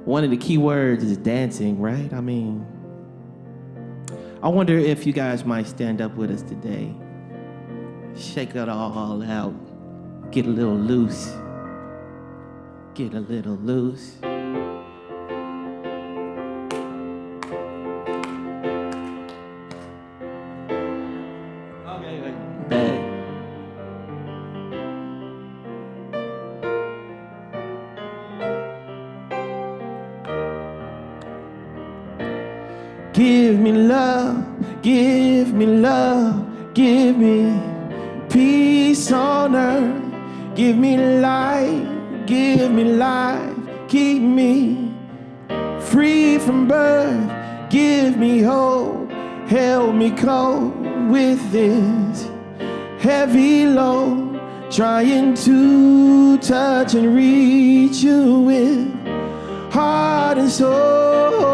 One of the key words is dancing, right? I mean, I wonder if you guys might stand up with us today. Shake it all out. Get a little loose. Get a little loose. Okay, bad. Give me love, give me love, give me peace on earth, give me life, keep me free from birth, give me hope, help me cope with this heavy load, trying to touch and reach you with heart and soul.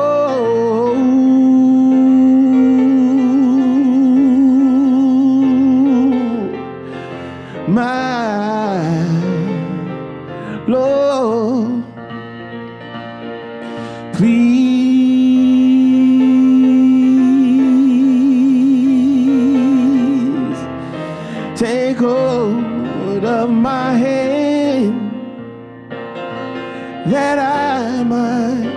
My Lord, please take hold of my hand that I might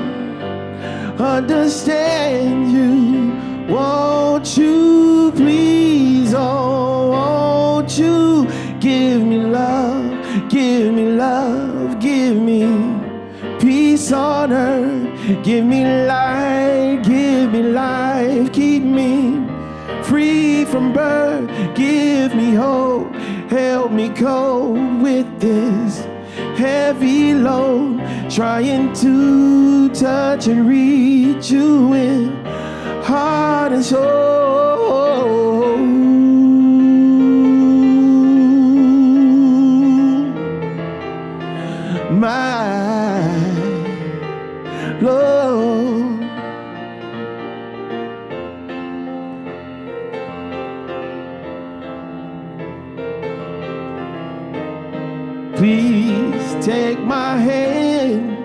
understand you. Won't you please, oh, won't you give me love, give me love, give me peace on earth, give me light, keep me free from birth, give me hope, help me cope with this heavy load, trying to touch and reach you with heart and soul. My Lord, please take my hand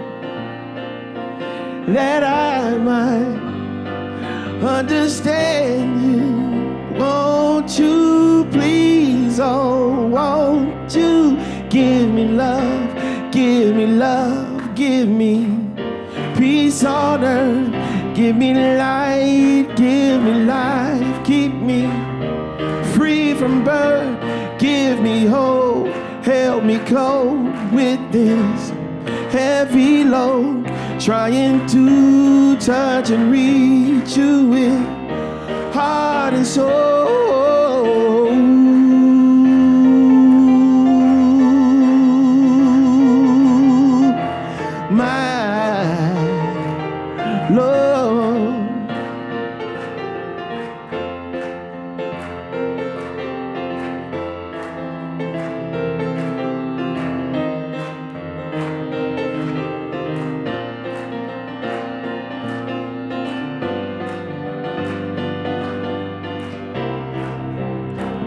that I might understand you. Won't you please, oh, won't you give me love, give me peace on earth, give me light, keep me free from birth, give me hope, help me cope with this heavy load, trying to touch and reach you with heart and soul. My Lord,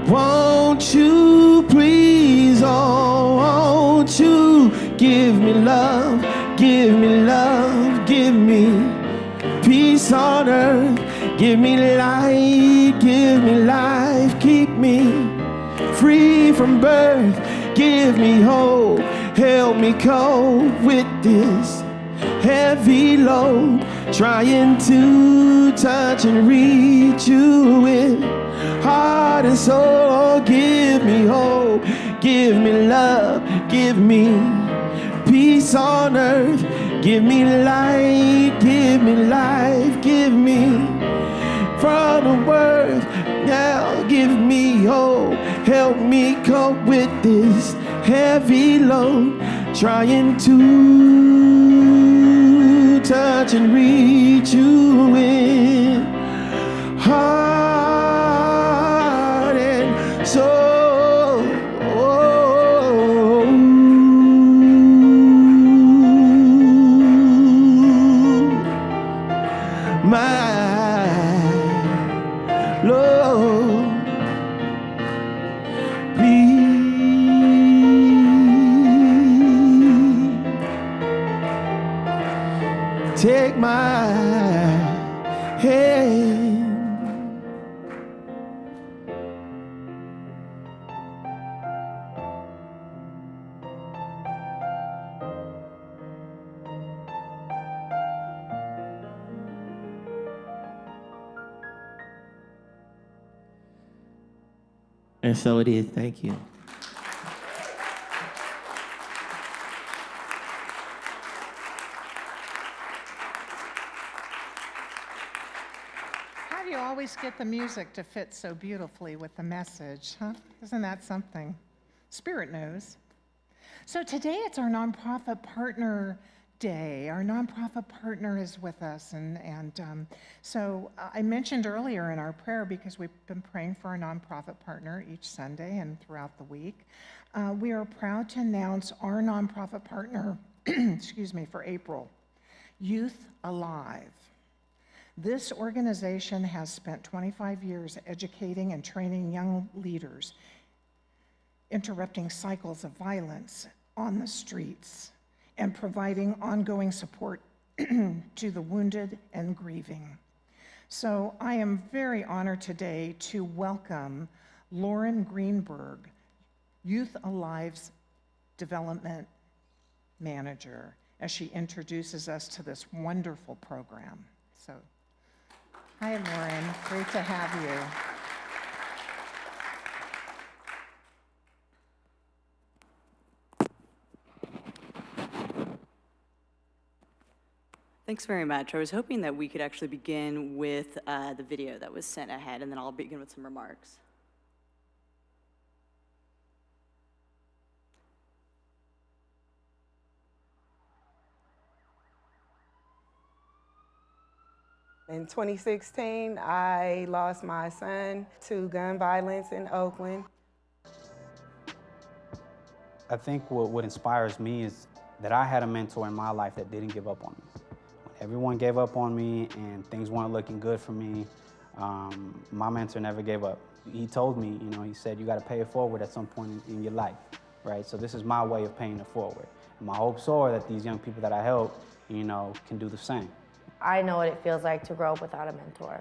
won't you please, oh, won't you give me love, give me peace on earth, give me light, keep me free from birth, give me hope, help me cope with this heavy load, trying to touch and reach you with heart and soul. Give me hope, give me love, give me peace on earth, give me light, give me life, give me from the worth. Now give me hope, help me cope with this heavy load, trying to touch and reach you in heart and soul. My Lord, please take my hand. And so it is. Thank you. How do you always get the music to fit so beautifully with the message, huh? Isn't that something? Spirit knows. So today it's our nonprofit partner day. Our nonprofit partner is with us. So I mentioned earlier in our prayer, because we've been praying for our nonprofit partner each Sunday and throughout the week, we are proud to announce our nonprofit partner, excuse me, for April, Youth Alive. This organization has spent 25 years educating and training young leaders, interrupting cycles of violence on the streets, and providing ongoing support to the wounded and grieving. So I am very honored today to welcome Lauren Greenberg, Youth Alive's Development Manager, as she introduces us to this wonderful program. So, hi Lauren, great to have you. Thanks very much. I was hoping that we could actually begin with the video that was sent ahead, and then I'll begin with some remarks. In 2016, I lost my son to gun violence in Oakland. I think what inspires me is that I had a mentor in my life that didn't give up on me. Everyone gave up on me and things weren't looking good for me. My mentor never gave up. He told me, he said, you got to pay it forward at some point in your life, right? So this is my way of paying it forward. And my hopes are that these young people that I help, can do the same. I know what it feels like to grow up without a mentor.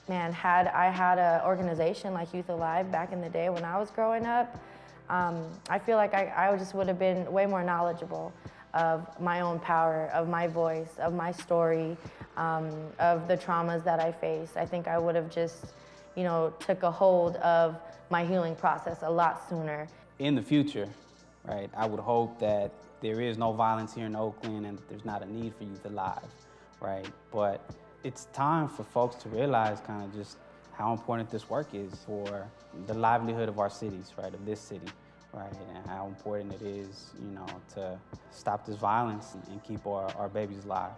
Man, had I had an organization like Youth Alive back in the day when I was growing up, I feel like I just would have been way more knowledgeable of my own power, of my voice, of my story, of the traumas that I faced. I think I would have just, took a hold of my healing process a lot sooner. In the future, right, I would hope that there is no violence here in Oakland and that there's not a need for Youth Alive, right? But it's time for folks to realize kind of just how important this work is for the livelihood of our cities, right, of this city. Right, and how important it is, to stop this violence and keep our babies alive.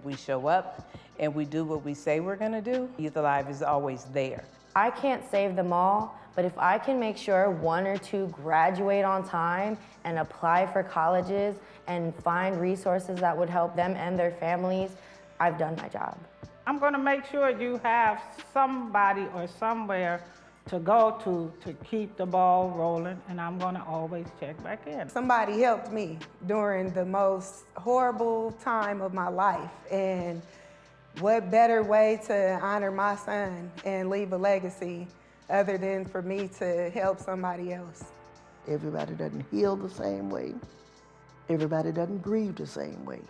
We show up and we do what we say we're gonna do. Youth Alive is always there. I can't save them all, but if I can make sure 1 or 2 graduate on time and apply for colleges and find resources that would help them and their families, I've done my job. I'm gonna make sure you have somebody or somewhere to go to keep the ball rolling, and I'm gonna always check back in. Somebody helped me during the most horrible time of my life, and what better way to honor my son and leave a legacy other than for me to help somebody else. Everybody doesn't heal the same way. Everybody doesn't grieve the same way.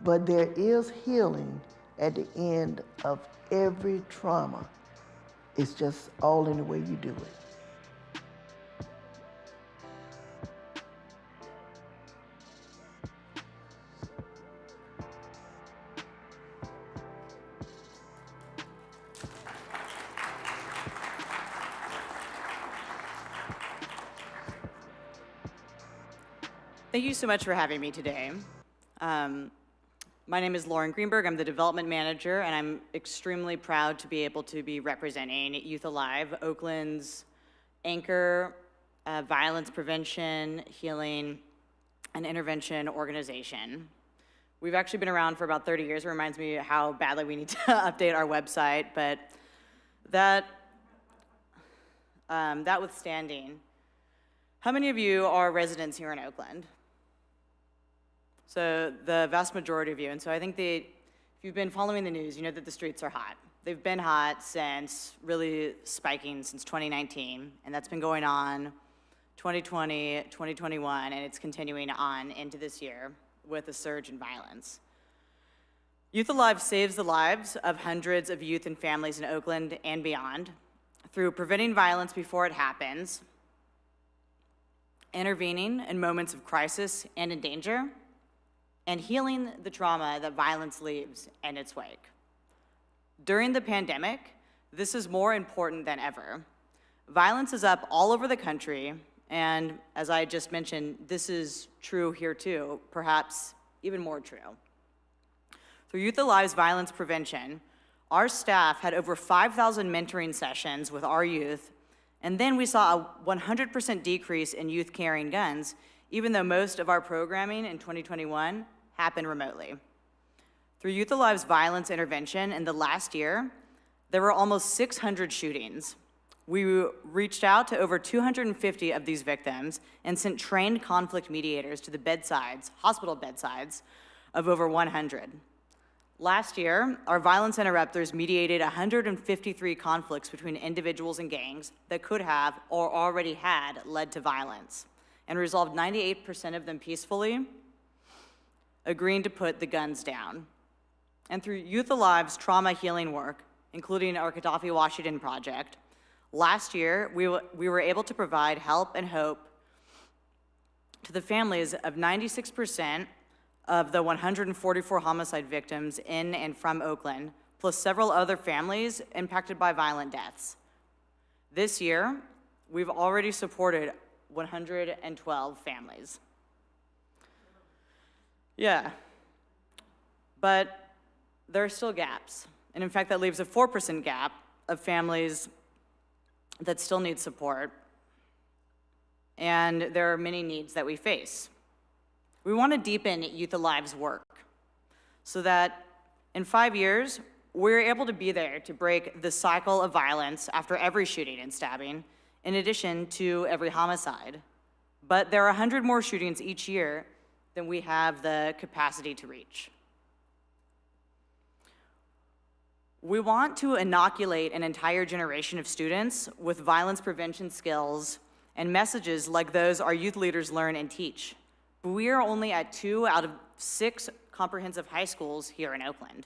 But there is healing at the end of every trauma. It's just all in the way you do it. Thank you so much for having me today. My name is Lauren Greenberg. I'm the development manager, and I'm extremely proud to be able to be representing Youth Alive, Oakland's anchor violence prevention, healing, and intervention organization. We've actually been around for about 30 years. It reminds me how badly we need to update our website, but that withstanding, how many of you are residents here in Oakland? So the vast majority of you, and so I think if you've been following the news, you know that the streets are hot. They've been hot since, really spiking since 2019, and that's been going on 2020, 2021, and it's continuing on into this year with a surge in violence. Youth Alive saves the lives of hundreds of youth and families in Oakland and beyond through preventing violence before it happens, intervening in moments of crisis and in danger, and healing the trauma that violence leaves in its wake. During the pandemic, this is more important than ever. Violence is up all over the country, and as I just mentioned, this is true here too, perhaps even more true. Through Youth Alive's violence prevention, our staff had over 5,000 mentoring sessions with our youth, and then we saw a 100% decrease in youth carrying guns, even though most of our programming in 2021 happened remotely. Through Youth Alive's violence intervention in the last year, there were almost 600 shootings. We reached out to over 250 of these victims and sent trained conflict mediators to the bedsides, hospital bedsides, of over 100. Last year, our violence interrupters mediated 153 conflicts between individuals and gangs that could have or already had led to violence, and resolved 98% of them peacefully, agreeing to put the guns down. And through Youth Alive's trauma healing work, including our Gaddafi Washington project, last year we were able to provide help and hope to the families of 96% of the 144 homicide victims in and from Oakland, plus several other families impacted by violent deaths. This year, we've already supported 112 families. Yeah, but there are still gaps. And in fact, that leaves a 4% gap of families that still need support. And there are many needs that we face. We want to deepen Youth Alive's work so that in 5 years, we're able to be there to break the cycle of violence after every shooting and stabbing, in addition to every homicide. But there are 100 more shootings each year than we have the capacity to reach. We want to inoculate an entire generation of students with violence prevention skills and messages like those our youth leaders learn and teach. But we are only at 2 out of 6 comprehensive high schools here in Oakland.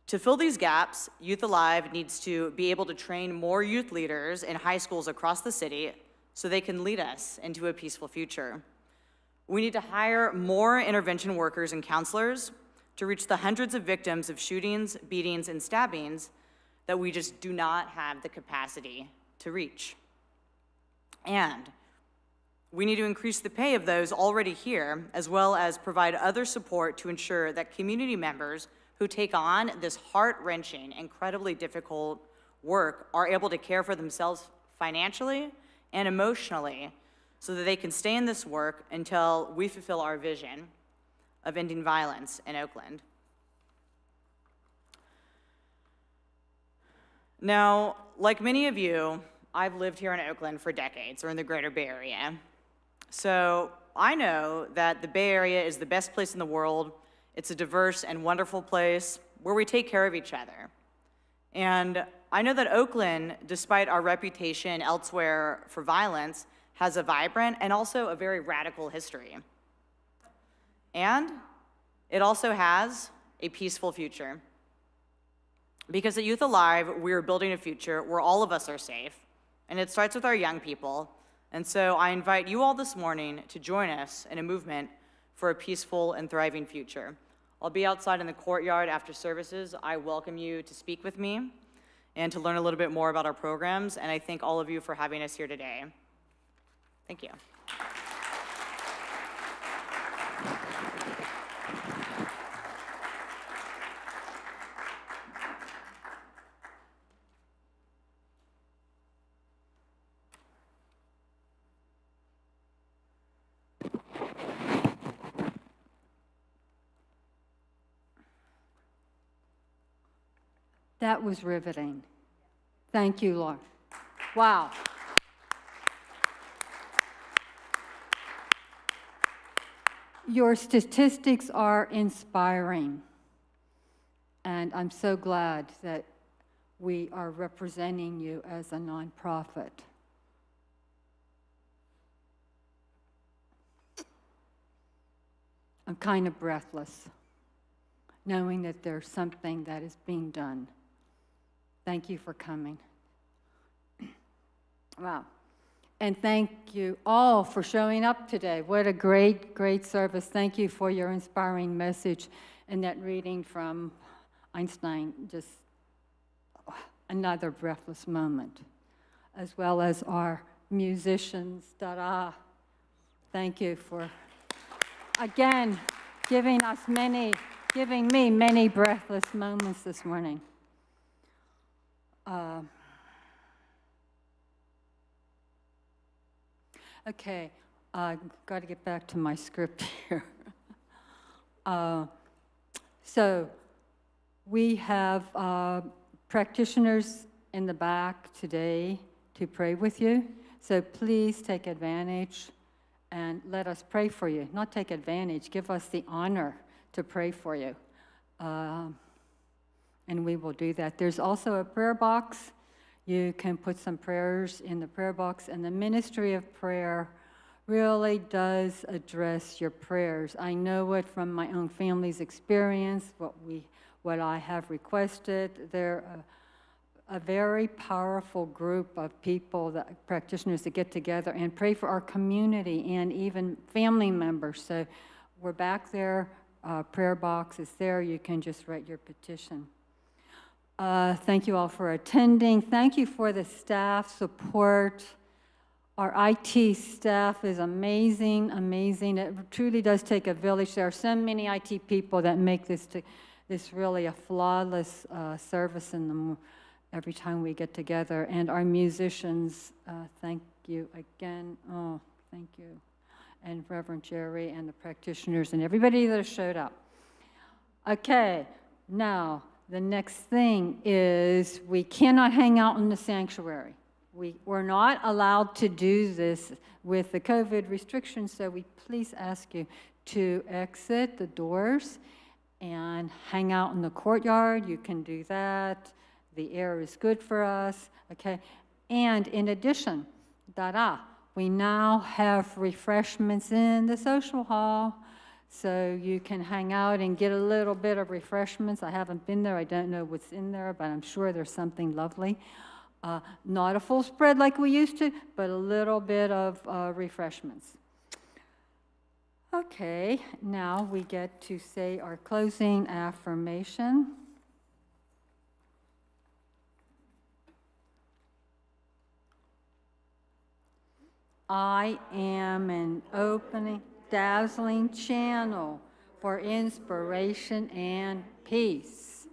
To fill these gaps, Youth Alive needs to be able to train more youth leaders in high schools across the city so they can lead us into a peaceful future. We need to hire more intervention workers and counselors to reach the hundreds of victims of shootings, beatings, and stabbings that we just do not have the capacity to reach. And we need to increase the pay of those already here, as well as provide other support to ensure that community members who take on this heart-wrenching, incredibly difficult work are able to care for themselves financially and emotionally so that they can stay in this work until we fulfill our vision of ending violence in Oakland. Now, like many of you, I've lived here in Oakland for decades, or in the greater Bay Area. So I know that the Bay Area is the best place in the world. It's a diverse and wonderful place where we take care of each other. And I know that Oakland, despite our reputation elsewhere for violence, has a vibrant and also a very radical history. And it also has a peaceful future. Because at Youth Alive, we're building a future where all of us are safe, and it starts with our young people. And so I invite you all this morning to join us in a movement for a peaceful and thriving future. I'll be outside in the courtyard after services. I welcome you to speak with me and to learn a little bit more about our programs, and I thank all of you for having us here today. Thank you. That was riveting. Thank you, Laura. Wow. Your statistics are inspiring, and I'm so glad that we are representing you as a nonprofit. I'm kind of breathless, knowing that there's something that is being done. Thank you for coming. Wow. And thank you all for showing up today. What a great, great service. Thank you for your inspiring message and that reading from Einstein. Just another breathless moment. As well as our musicians. Dada. Thank you for, again, giving me many breathless moments this morning. Okay, I've got to get back to my script here. So we have practitioners in the back today to pray with you. So please take advantage and let us pray for you. Not take advantage, give us the honor to pray for you. And we will do that. There's also a prayer box. You can put some prayers in the prayer box, and the ministry of prayer really does address your prayers. I know it from my own family's experience, what I have requested. They're a very powerful group of people, practitioners that get together and pray for our community and even family members. So we're back there, prayer box is there, you can just write your petition. Thank you all for attending. Thank you for the staff support. Our IT staff is amazing, amazing. It truly does take a village. There are so many IT people that make this really a flawless service every time we get together. And our musicians, thank you again. Oh, thank you. And Reverend Jerry and the practitioners and everybody that showed up. Okay, now, the next thing is we cannot hang out in the sanctuary. We're not allowed to do this with the COVID restrictions, so we please ask you to exit the doors and hang out in the courtyard. You can do that. The air is good for us, okay? And in addition, we now have refreshments in the social hall. So you can hang out and get a little bit of refreshments. I haven't been there. I don't know what's in there, but I'm sure there's something lovely. Not a full spread like we used to, but a little bit of refreshments. Okay, now we get to say our closing affirmation. I am an opening, dazzling channel for inspiration and peace.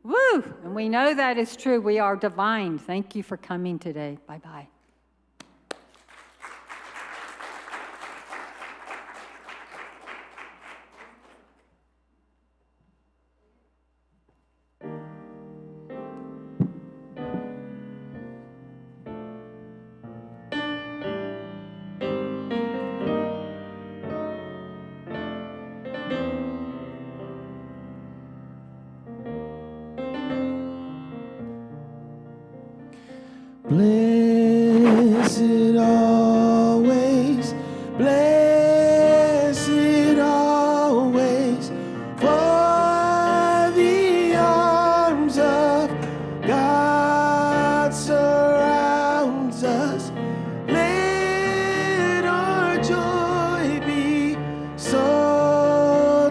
Woo! And we know that is true. We are divine. Thank you for coming today. Bye-bye. Blessed always, blessed always.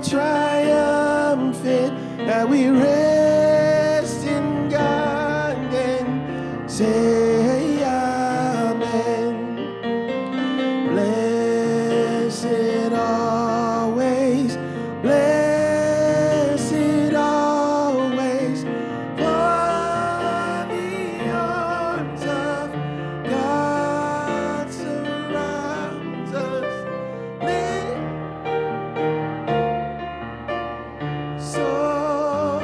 triumphant, that we rest in God and say amen. Blessed always, blessed always, for the arms of God surrounds us. So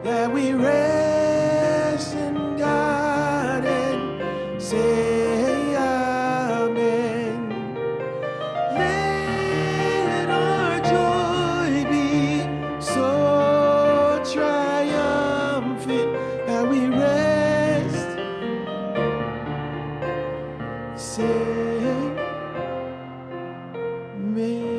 that we rest in God and say amen. Let our joy be so triumphant that we rest, say amen.